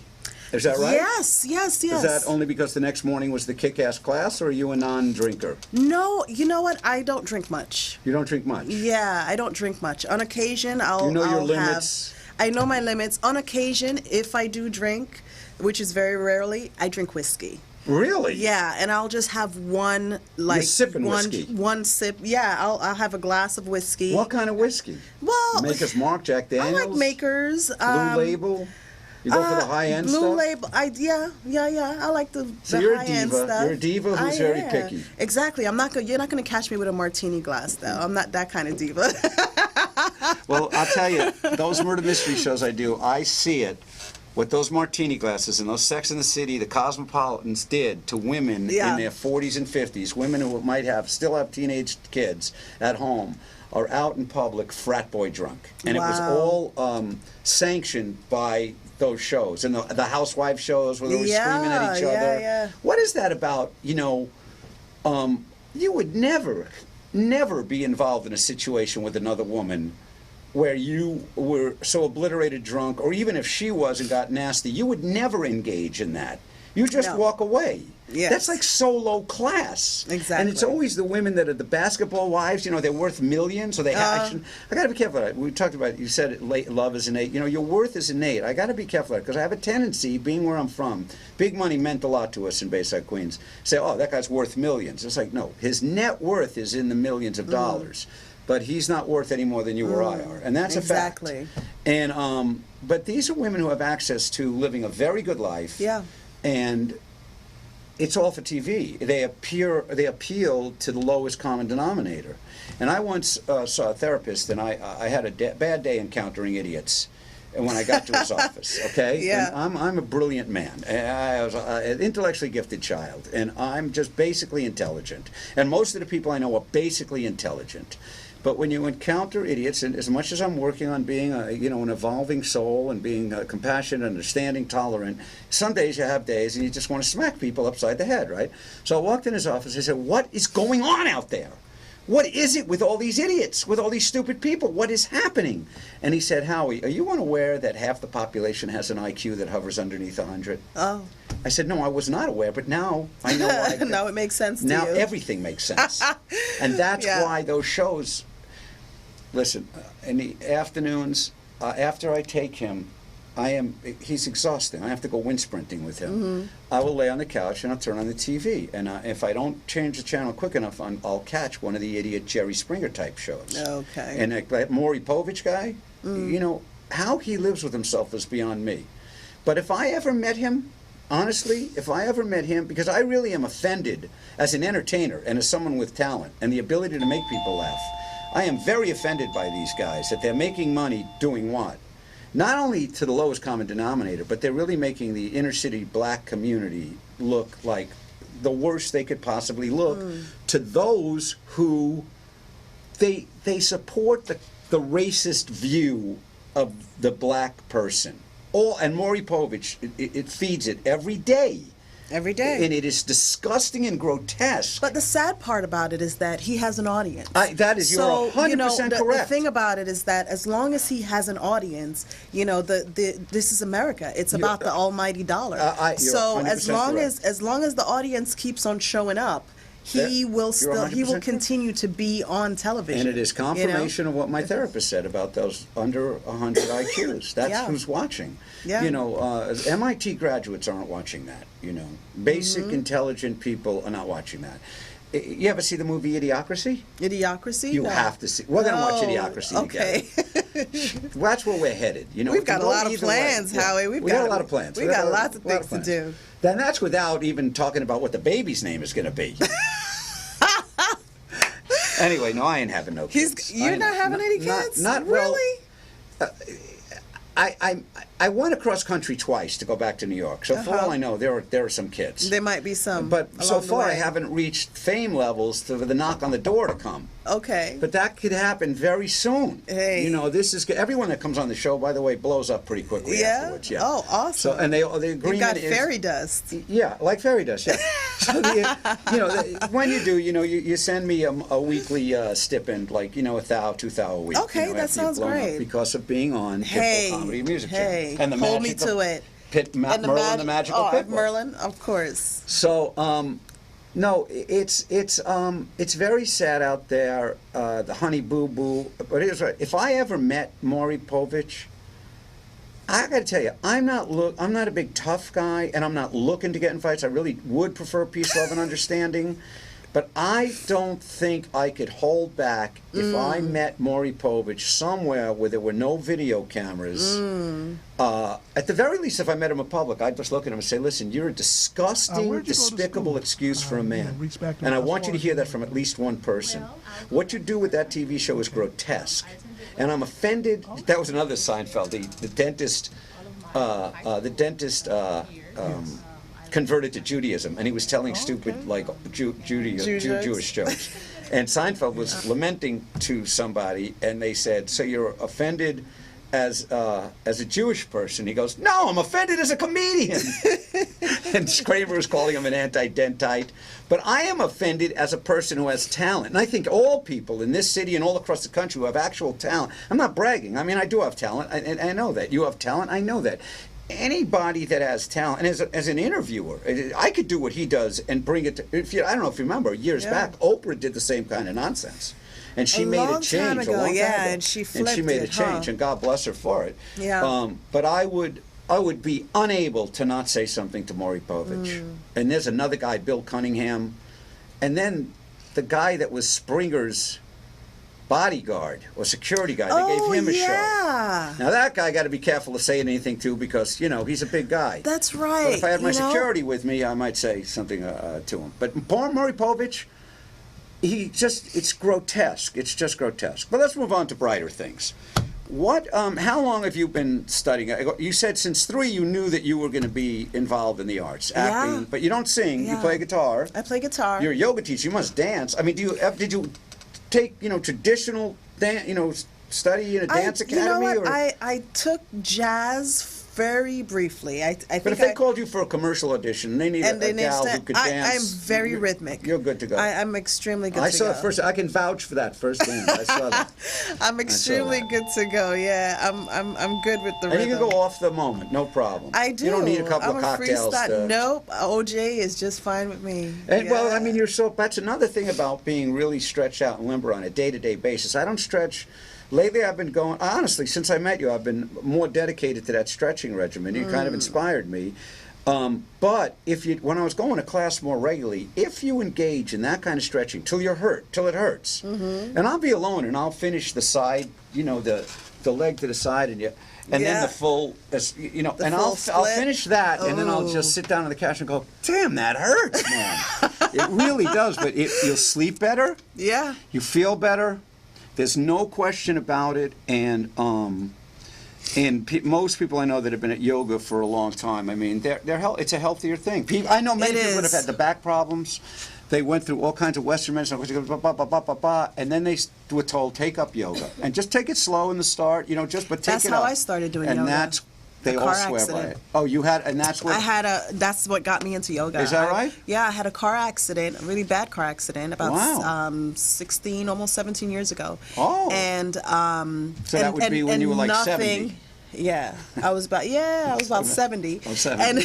Is that right? Yes. Is that only because the next morning was the kick-ass class, or are you a non-drinker? No, you know what? I don't drink much. You don't drink much? Yeah, I don't drink much. On occasion, I'll. You know your I'll limits? I know my limits. On occasion, if I do drink, which is very rarely, I drink whiskey. Really? Yeah, and I'll just have one, like sipping whiskey? one sip. Yeah, I'll have a glass of whiskey. What kind of whiskey? Well, Maker's Mark, Jack I Daniels? like Makers. Blue Label? You go for the high-end Blue stuff? Label. Yeah. I like the So the you're a high-end diva. stuff. You're a diva who's very picky. Exactly. You're not gonna catch me with a martini glass though. I'm not that kind of diva. Well, I'll tell you, those murder mystery shows I do, I see it. What those martini glasses and those Sex and the City, the Cosmopolitans did to women in their 40s and 50s, women who still have teenage kids at home, are out in public frat boy drunk. And it was all sanctioned by those shows. And the housewife shows where they were screaming at each other. Yeah. What is that about, you would never be involved in a situation with another woman where you were so obliterated drunk, or even if she was and got nasty, you would never engage in that. You just walk away. Yes. That's like so low class. Exactly. And it's always the women that are the basketball wives, they're worth millions, so they have. I got to be careful. We talked about it. You said love is innate. Your worth is innate. I got to be careful because I have a tendency, being where I'm from, big money meant a lot to us in Bayside, Queens, say, oh, that guy's worth millions. It's like, no, his net worth is in the millions of dollars. But he's not worth any more than you or I are, and that's a fact. Exactly. And but these are women who have access to living a very good life. Yeah. And it's all for TV. They appeal to the lowest common denominator. And I once saw a therapist, and I had a bad day encountering idiots. And when I got to his office, okay? Yeah. And I'm a brilliant man. I was an intellectually gifted child, and I'm just basically intelligent. And most of the people I know are basically intelligent. But when you encounter idiots, and as much as I'm working on being an evolving soul and being compassionate, understanding, tolerant, some days you have days and you just want to smack people upside the head, right? So I walked in his office. I said, "What is going on out there? What is it with all these idiots, with all these stupid people? What is happening?" And he said, "Howie, are you unaware that half the population has an IQ that hovers underneath 100? Oh. I said, "No, I was not aware, but now I know why." Now it makes sense to Now you. everything makes sense. And that's why those shows... Listen, in the afternoons, after I take him, he's exhausting. I have to go wind sprinting with him. I will lay on the couch and I'll turn on the TV. And if I don't change the channel quick enough, I'll catch one of the idiot Jerry Springer type shows. Okay. And that Maury Povich guy, how he lives with himself is beyond me. But if I ever met him, honestly, because I really am offended as an entertainer and as someone with talent and the ability to make people laugh, I am very offended by these guys that they're making money doing what? Not only to the lowest common denominator, but they're really making the inner city black community look like the worst they could possibly look to those who they support the racist view of the black person. And Maury Povich, it feeds it every day. Every day. And it is disgusting and grotesque. But the sad part about it is that he has an audience. That is, you're 100% correct. The thing about it is that as long as he has an audience, this is America. It's about the almighty dollar. You're So 100% as long correct. as the audience keeps on showing up, he will 100% continue to be on television. And it is confirmation of what my therapist said about those under 100 IQs. That's who's watching. Yeah. MIT graduates aren't watching that. Basic, intelligent people are not watching that. You ever see the movie Idiocracy? Idiocracy? You No. have to see. We're going to watch No. Idiocracy Okay. together. That's where we're headed. We've got a lot of plans, Howie. We got a lot of plans. We got lots of things to do. Then that's without even talking about what the baby's name is going to be. Anyway, no, I ain't having no kids. You're not having any kids? Not really? I went across country twice to go back to New York. So for all I know, there are some kids. There might be some. But so along the far, I way. haven't reached fame levels for the knock on the door to come. Okay. But that could happen very soon. Hey. This is everyone that comes on the show, by the way, blows up pretty quickly afterwards. Yeah. Oh, awesome. So and the agreement You've got is fairy dust. Yeah, like fairy dust. Yeah. So when you do, you send me a weekly stipend, like $1,000, $2,000 a week. Okay, that after you've sounds blown up great. Because of being on Hey, Pitbull Comedy and Music hey, Channel. And the hold me magical to it. Merlin, the magical Pitbull. Merlin, of course. So, no, it's very sad out there. The Honey Boo Boo. But here's right. If I ever met Maury Povich, I got to tell you, I'm not a big tough guy, and I'm not looking to get in fights. I really would prefer peace, love, and understanding. But I don't think I could hold back if I met Maury Povich somewhere where there were no video cameras. At the very least, if I met him in public, I'd just look at him and say, listen, you're a disgusting, despicable excuse for a man. And I want you to hear that from at least one person. What you do with that TV show is grotesque. And I'm offended. That was another Seinfeld, the dentist, converted to Judaism, and he was telling stupid Jewish jokes. And Seinfeld was lamenting to somebody, and they said, "So you're offended as a Jewish person?" He goes, "No, I'm offended as a comedian." And Kramer was calling him an anti-dentite. But I am offended as a person who has talent. And I think all people in this city and all across the country who have actual talent, I'm not bragging. I mean, I do have talent. I know that. You have talent. I know that. Anybody that has talent, and as an interviewer, I could do what he does and bring it to, I don't know if you remember, years back, Oprah did the same kind of nonsense. And she made a change a long time ago. and she flipped and she made a change, huh? and God bless her for it. Yeah. But I would be unable to not say something to Maury Povich. And there's another guy, Bill Cunningham, and then the guy that was Springer's bodyguard or security guy. They gave him a show. Now that guy got to be careful to say anything to because he's a big guy. That's right. But if I had my security with me, I might say something to him. But Maury Povich, it's grotesque. It's just grotesque. But let's move on to brighter things. How long have you been studying? You said since 3 you knew that you were going to be involved in the arts, acting, but you don't sing. You play guitar. I play guitar. You're a yoga teacher. You must dance. I mean, did you take traditional dance, study in a dance academy? You know what? I took jazz very briefly. I think but if they called you for a commercial audition, they need a gal who could dance. I'm very rhythmic. You're good to go. I'm extremely good to go. I saw it first. I can vouch for that first dance. I saw that. I'm extremely good to go. Yeah, I'm good with the rhythm. And you can go off the moment, no problem. I do. You don't need a couple of cocktails. Nope. OJ is just fine with me. And well, I mean, that's another thing about being really stretched out and limber on a day-to-day basis. I don't stretch. Lately, I've been going, honestly, since I met you, I've been more dedicated to that stretching regimen. You kind of inspired me. But when I was going to class more regularly, if you engage in that kind of stretching till it hurts, and I'll be alone and I'll finish the side, the leg to the side, and then the full, and I'll finish that, and then I'll just sit down on the couch and go, damn, that hurts, man. It really does, but you'll sleep better. Yeah. You feel better. There's no question about it, and most people I know that have been at yoga for a long time, I mean, it's a healthier thing. I know many people that have had the back problems. they went through all kinds of Western medicine, and then they were told, take up yoga. And just take it slow in the start, you know, just, but take That's it how up. I started doing and yoga. That's, they A all car swear by accident. it. Oh, you had, and that's what... that's what got me into yoga. Is that right? Yeah, I had a car accident, a really bad car accident, about Wow. 16, almost 17 years ago. Oh. And So that would be when you were like 70. Yeah, I was about 70. Oh, 70. And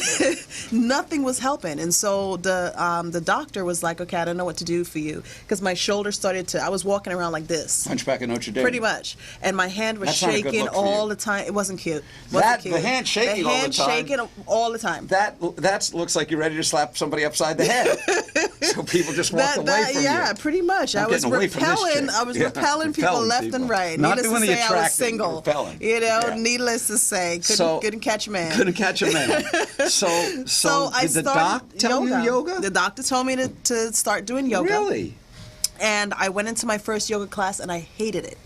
nothing was helping. And so the doctor was like, okay, I don't know what to do for you, because my shoulder started to. I was walking around like this. Hunchback of Notre Dame. Pretty much, and my hand was That's not a good shaking look for all you. the time. It wasn't cute. The hand shaking all the time? shaking all the time. That looks like you're ready to slap somebody upside the head. So people just walk away from you. Yeah, pretty much. I'm I was getting away from this repelling. chick. I was Yeah, repelling people repelling left people. and right. Not Needless doing to the say, I was attracting, single. repelling. You know, Yeah. needless to say, couldn't catch a man. Couldn't catch a man. So I did the started doc tell you yoga? The doctor told me to start doing yoga. Really? And I went into my first yoga class and I hated it.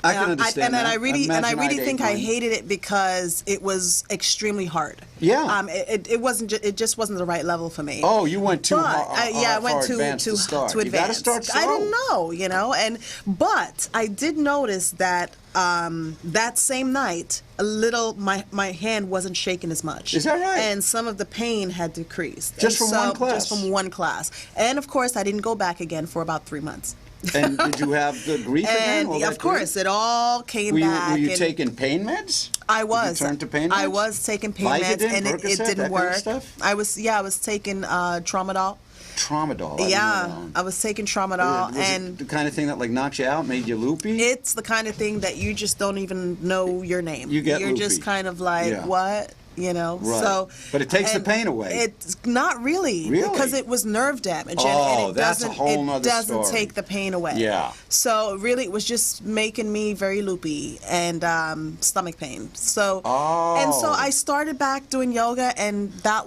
I can understand And that. I really Imagine I'd think hate I mine. hated it because it was extremely hard. Yeah. It wasn't. It just wasn't the right level for me. Oh, you went too But hard. I went too advanced to start. too You gotta advanced. start slow. I didn't know, you know, but I did notice that that same night, my hand wasn't shaking as much. Is that right? And some of the pain had decreased. Just And from one class? Just from one class. And of course, I didn't go back again for about 3 months. And did you have the grief again? And all that of course, grief? it all came Were back. you and taking pain meds? I was. Did you turn to pain meds? I was taking pain meds, Vicodin, and it Percocet, that didn't kind of work. stuff? I was taking tramadol. Tramadol. I Yeah, don't know. I was taking tramadol, Was it and the kind of thing that like knocks you out, made you loopy? it's the kind of thing that you just don't even know your name. You get You're just loopy. kind of like, Yeah. what? You know, Right. so But it takes the and pain away. It's not really, Really? because it was nerve damage, Oh, and it that's a doesn't whole nother it doesn't story. take the pain away. Yeah. So really, it was just making me very loopy and stomach pain. So and so I started back doing yoga, and that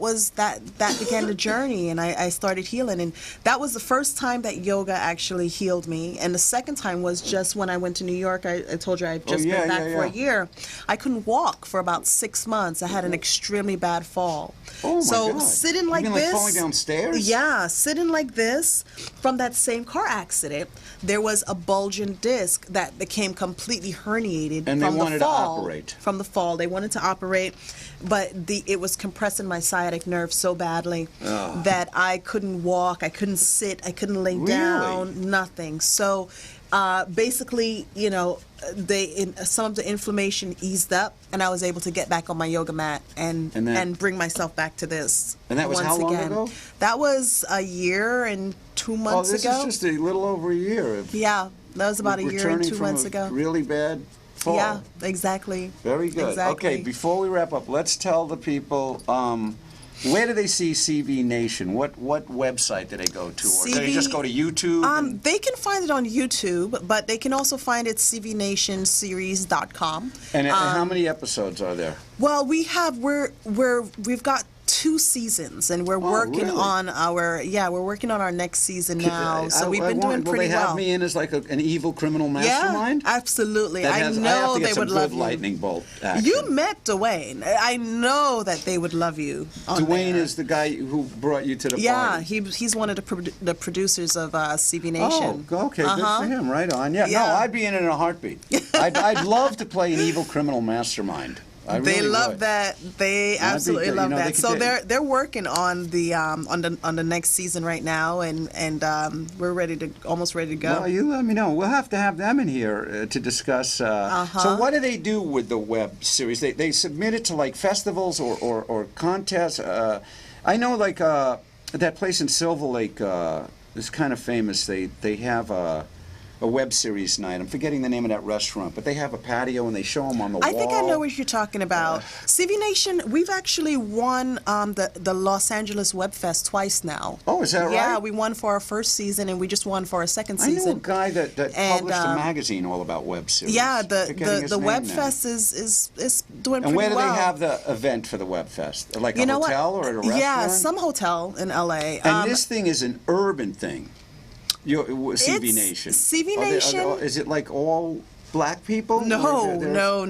began the journey, and I started healing, and that was the first time that yoga actually healed me. And the second time was just when I went to New York. I told you I've just yeah, been back yeah, for a yeah. year. I couldn't walk for about 6 months. I had an extremely bad fall. Oh, my so God. sitting You like mean, this, like falling downstairs? Yeah, sitting like this from that same car accident, there was a bulging disc that became completely herniated And they from wanted the to fall. operate. From the fall, they wanted to operate, but it was compressing my sciatic nerve so badly that I couldn't walk, I couldn't sit, I couldn't lay down, nothing. So basically, you know, some of the inflammation eased up, and I was able to get back on my yoga mat and bring myself back to this. And that was once how long again. ago? That was a year and 2 months Oh, this ago. is just a little over a year. Of Yeah, that was about a year and returning 2 from months a ago. really bad fall. Yeah, exactly. Very good. Exactly. Okay, before we wrap up, let's tell the people where do they see CV Nation? What website do they go to? Or do they CV just go to YouTube? and- They can find it on YouTube, but they can also find it cvnationseries.com. And how many episodes are there? Well, we've got 2 seasons, and we're working really? on our next season now. So we've been doing Will pretty they well. have me in as like an evil criminal mastermind? Yeah, absolutely. That I has- know I have to get they some would good love you. lightning bolt action. You met Dwayne. I know that they would love you. On Dwayne there. is the guy who brought you to the Yeah, party. he's one of the producers of CV Nation. Oh, okay, good for him. Right on. Yeah, no, Yeah. I'd be in it in a heartbeat. I'd love to play an evil criminal mastermind. I They really love would. that. They That'd be absolutely good. love You know, that. they So could- they're working on the next season right now, and we're almost ready to go. Well, you let me know. We'll have to have them in here to discuss. So what do they do with the web series? They submit it to like festivals or contests. I know like that place in Silver Lake is kind of famous. They have a web series night. I'm forgetting the name of that restaurant, but they have a patio and they show them on the wall. I think I know what you're talking about. CV Nation, we've actually won the Los Angeles Web Fest twice now. Oh, is that right? Yeah, we won for our first season, and we just won for our second I knew a season. guy that And, published a magazine all about web series. Yeah, Forgetting his the name Web now. Fest is doing And pretty where do well. they have the event for the Web Fest? Like You a know hotel what? or at a restaurant? Yeah, some hotel in LA. And this thing is an urban thing. CV It's- Nation. CV Are they- Nation- is it like all black people? No, Or there's- no.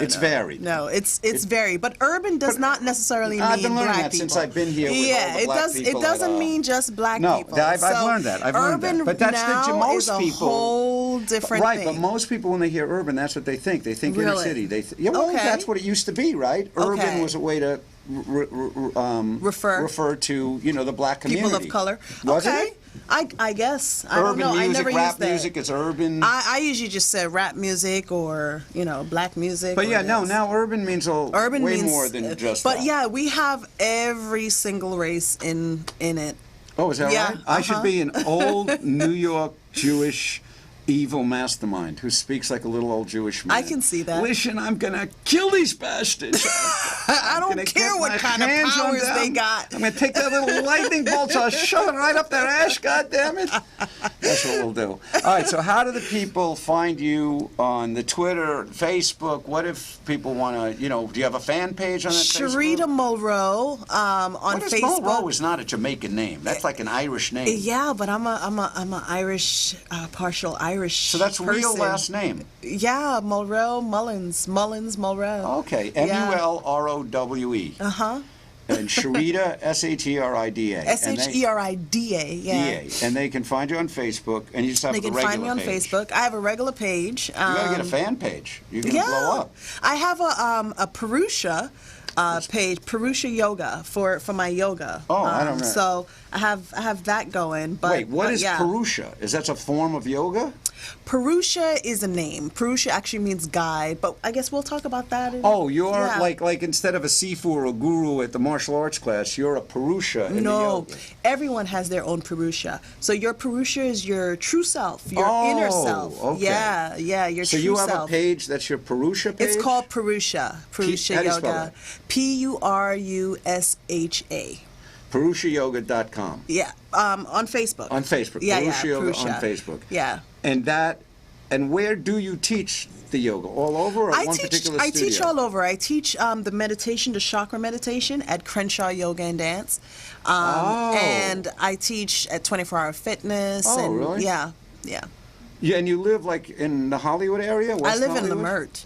It's varied. No, it's varied. But urban does not necessarily mean I've been learning black that people. since I've been here with all Yeah, the it black does. people It doesn't at, mean just black no, people. I've learned that. I've learned that. urban But that's now most is a people. whole different Right, thing. but most people, when they hear urban, that's what they think. They think inner Really? city. Yeah, well, Okay. that's what it used to be, right? Urban Okay. was a way to refer to, the black community. People of color. Was okay. it? I guess. I don't Urban know. music, I never rap used that. music is urban. I usually just said rap music or black music. But or yeah, no, this. now urban means Urban way means, more than just But that. yeah, we have every single race in it. Oh, is that Yeah, right? I should be an old New York Jewish evil mastermind who speaks like a little old Jewish man. I can see that. Listen, I'm gonna kill these bastards. I I'm don't gonna care get what my kind of hands on powers they them. got. I'm gonna take that little lightning bolt, I'll shove it right up their ass, goddammit. That's what we'll do. All right, so how do the people find you on the Twitter, Facebook? What if people want to, do you have a fan page on that Sharita Facebook? Mulroe on What is Facebook. Mulroe is not a Jamaican name. That's like an Irish name. Yeah, but I'm a Irish, partial Irish. So that's real person. last name. Yeah, Mulroe, Mullins, Mulroe. Okay, Yeah. Mulrowe. Uh-huh. And Sharita, Sherida. Sherida, yeah. And they can find you on Facebook, and you just have They the can regular find me on page. Facebook. I have a regular page. You gotta get a fan page. You're gonna Yeah, blow up. I have a Purusha page, Purusha Yoga for my yoga. Oh, I don't know. So I have that going. But Wait, what but is yeah. Purusha? Is that a form of yoga? Purusha is a name. Purusha actually means guide, but I guess we'll talk about that. Oh, you're Yeah. like instead of a sifu or a guru at the martial arts class, you're a Purusha in the No, yoga. everyone has their own Purusha. So your Purusha is your true self, your inner self. Okay. Yeah, your So true you have self. a page that's your Purusha page? It's called Purusha. Purusha how do you spell Yoga. that? Purusha. PurushaYoga.com. Yeah, on Facebook. On Facebook. Yeah, Purusha Yoga Purusha. on Facebook. Yeah. And where do you teach the yoga? All over or one particular studio? I teach all over. I teach the meditation, the chakra meditation at Crenshaw Yoga and Dance. And I teach at 24 Hour Fitness. Oh, and really? Yeah. Yeah, and you live like in the Hollywood area? I West live Hollywood? in Lamert.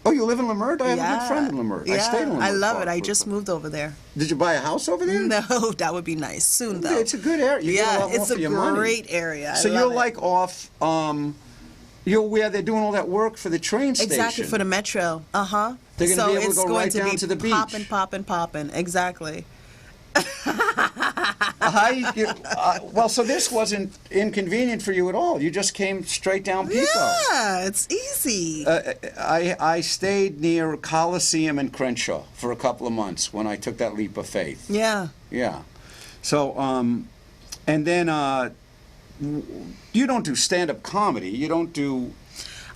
Oh, you live in Lamert? I have a good friend in Lamert. Yeah, I stayed in Lamert. I love for- it. I for- just moved over there. Did you buy a house over there? No, that would be nice. Soon, though. It's a good area. You get a lot more it's for a your money. great area. I So love you're it. like off, you're where they're doing all that work for the train station. Exactly, for the metro. Uh-huh. They're gonna so be able to it's go going right to down be to the beach. Popping. Exactly. Well, so this wasn't inconvenient for you at all. You just came straight down Pico. Yeah, it's easy. I stayed near Coliseum and Crenshaw for a couple of months when I took that leap of faith. Yeah. Yeah. So, and then you don't do stand-up comedy. You don't do.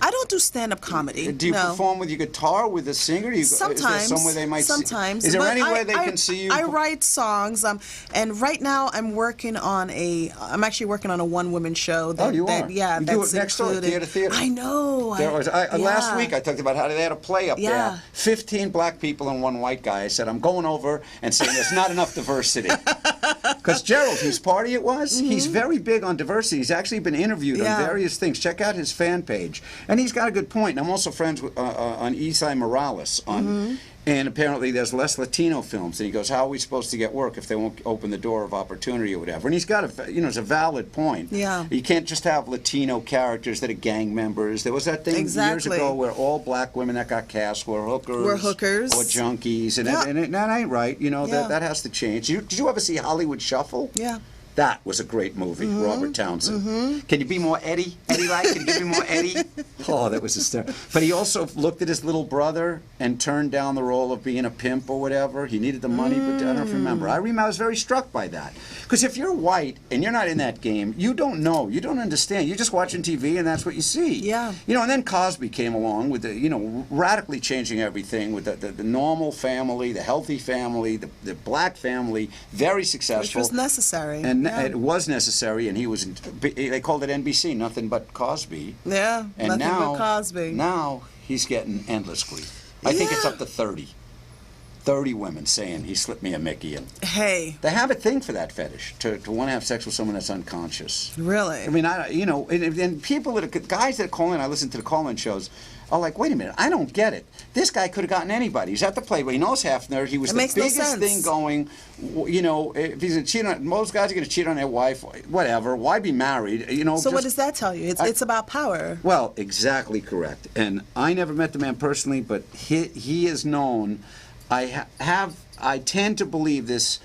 I don't do stand-up comedy. Do you no. perform with your guitar with a singer? Sometimes. Is there somewhere they might Sometimes. See, is there But any way they can see you? I write songs, and right now I'm actually working on a one-woman show. That, you that, are? Yeah, You do that's it next door at included. Theater. I know. Last week I talked about how they had a play up Yeah. there. 15 black people and one white guy. I said, I'm going over and saying there's not enough diversity. Because Gerald, whose party it was, he's very big on diversity. He's actually been interviewed Yeah. on various things. Check out his fan page. And he's got a good point. And I'm also friends with on Isai Morales. And apparently there's less Latino films. And he goes, how are we supposed to get work if they won't open the door of opportunity or whatever? And he's got it's a valid point. Yeah. You can't just have Latino characters that are gang members. There was that thing years Exactly. ago where all black women that got cast were hookers. Or junkies. And, Yeah. that ain't right. Yeah. That has to change. Did you ever see Hollywood Shuffle? Yeah. That was a great movie, Robert Townsend. Can you be more Eddie-like? Can you give me more Eddie? Oh, that was hysterical. But he also looked at his little brother and turned down the role of being a pimp or whatever. He needed the money, but I don't know if you remember. I was very struck by that. Because if you're white and you're not in that game, you don't know. You don't understand. You're just watching TV and that's what you see. Yeah. And then Cosby came along with radically changing everything with the normal family, the healthy family, the black family, very successful. Which was necessary. And yeah. it was necessary, and they called it NBC, nothing but Cosby. Yeah, And nothing now, but Cosby. Now he's getting endless grief. I think it's Yeah. up to 30. 30 women saying he slipped me a Mickey, and Hey, they have a thing for that fetish to want to have sex with someone that's unconscious. really? I mean, and people that are, guys that call in, I listen to the call-in shows, are like, wait a minute, I don't get it. This guy could have gotten anybody. He's at the Playboy. He knows Hefner. He was It the makes no biggest sense. thing going. If he's going to cheat on, most guys are going to cheat on their wife. Whatever. Why be married? So what does that tell you? It's about power. Well, exactly correct. And I never met the man personally, but he is known. I tend to believe this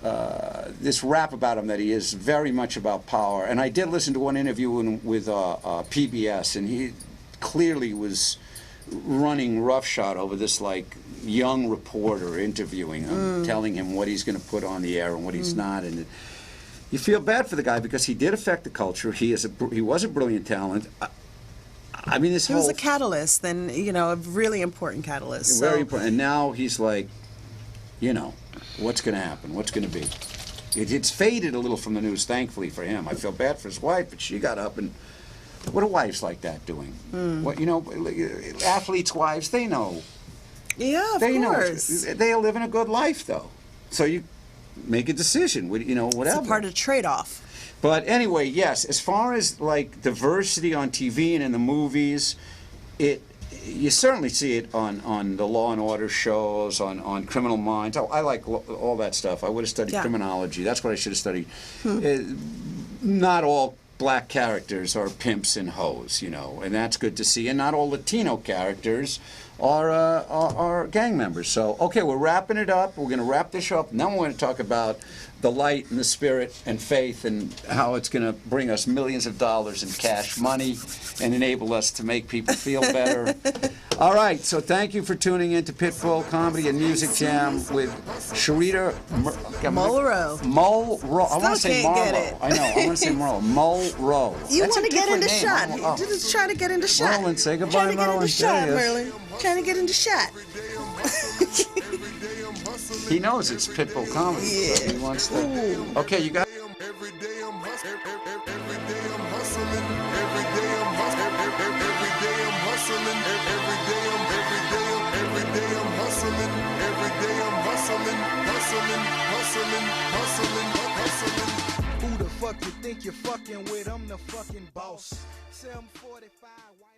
rap about him that he is very much about power. And I did listen to one interview with PBS, and he clearly was running roughshod over this like young reporter interviewing him, telling him what he's going to put on the air and what he's not. And you feel bad for the guy because he did affect the culture. He was a brilliant talent. I mean, He was a catalyst, and a really important catalyst. Very important. And now he's like, what's going to happen? What's going to be? It's faded a little from the news, thankfully for him. I feel bad for his wife, but she got up and. What are wives like that doing? What athletes' wives, they know. Yeah, of course. They are living a good life, though. So you make a decision. Whatever. It's a part of the trade-off. But anyway, yes. As far as like diversity on TV and in the movies, you certainly see it on the Law and Order shows, on Criminal Minds. I like all that stuff. I would have studied criminology. That's what I should have studied. Not all black characters are pimps and hoes, and that's good to see. And not all Latino characters are gang members. So, okay, we're wrapping it up. We're going to wrap this up. Now we're going to talk about the light and the spirit and faith and how it's going to bring us millions of dollars in cash money and enable us to make people feel better. All right, so thank you for tuning in to Pitbull Comedy and Music Jam with Sharita Mulrow. Mulrow. I want to say Still can't get Marlowe. it. I know. I want to say Mulrow. Mulrow. You That's a want to get different into name. shot. Oh. Just try to get into shot. Merlin, say goodbye, Trying to get Merlin. into shot, There he is. Merlin. Trying to get into shot. He knows it's Pitbull Comedy. So he wants to. Okay, you got. Every day I'm hustling. Every day I'm hustling. Every day I'm hustling. Every day I'm hustling. Every day I'm hustling. Every day I'm hustling. Hustling. Who the fuck you think you're fucking with? I'm the fucking boss. 745 white.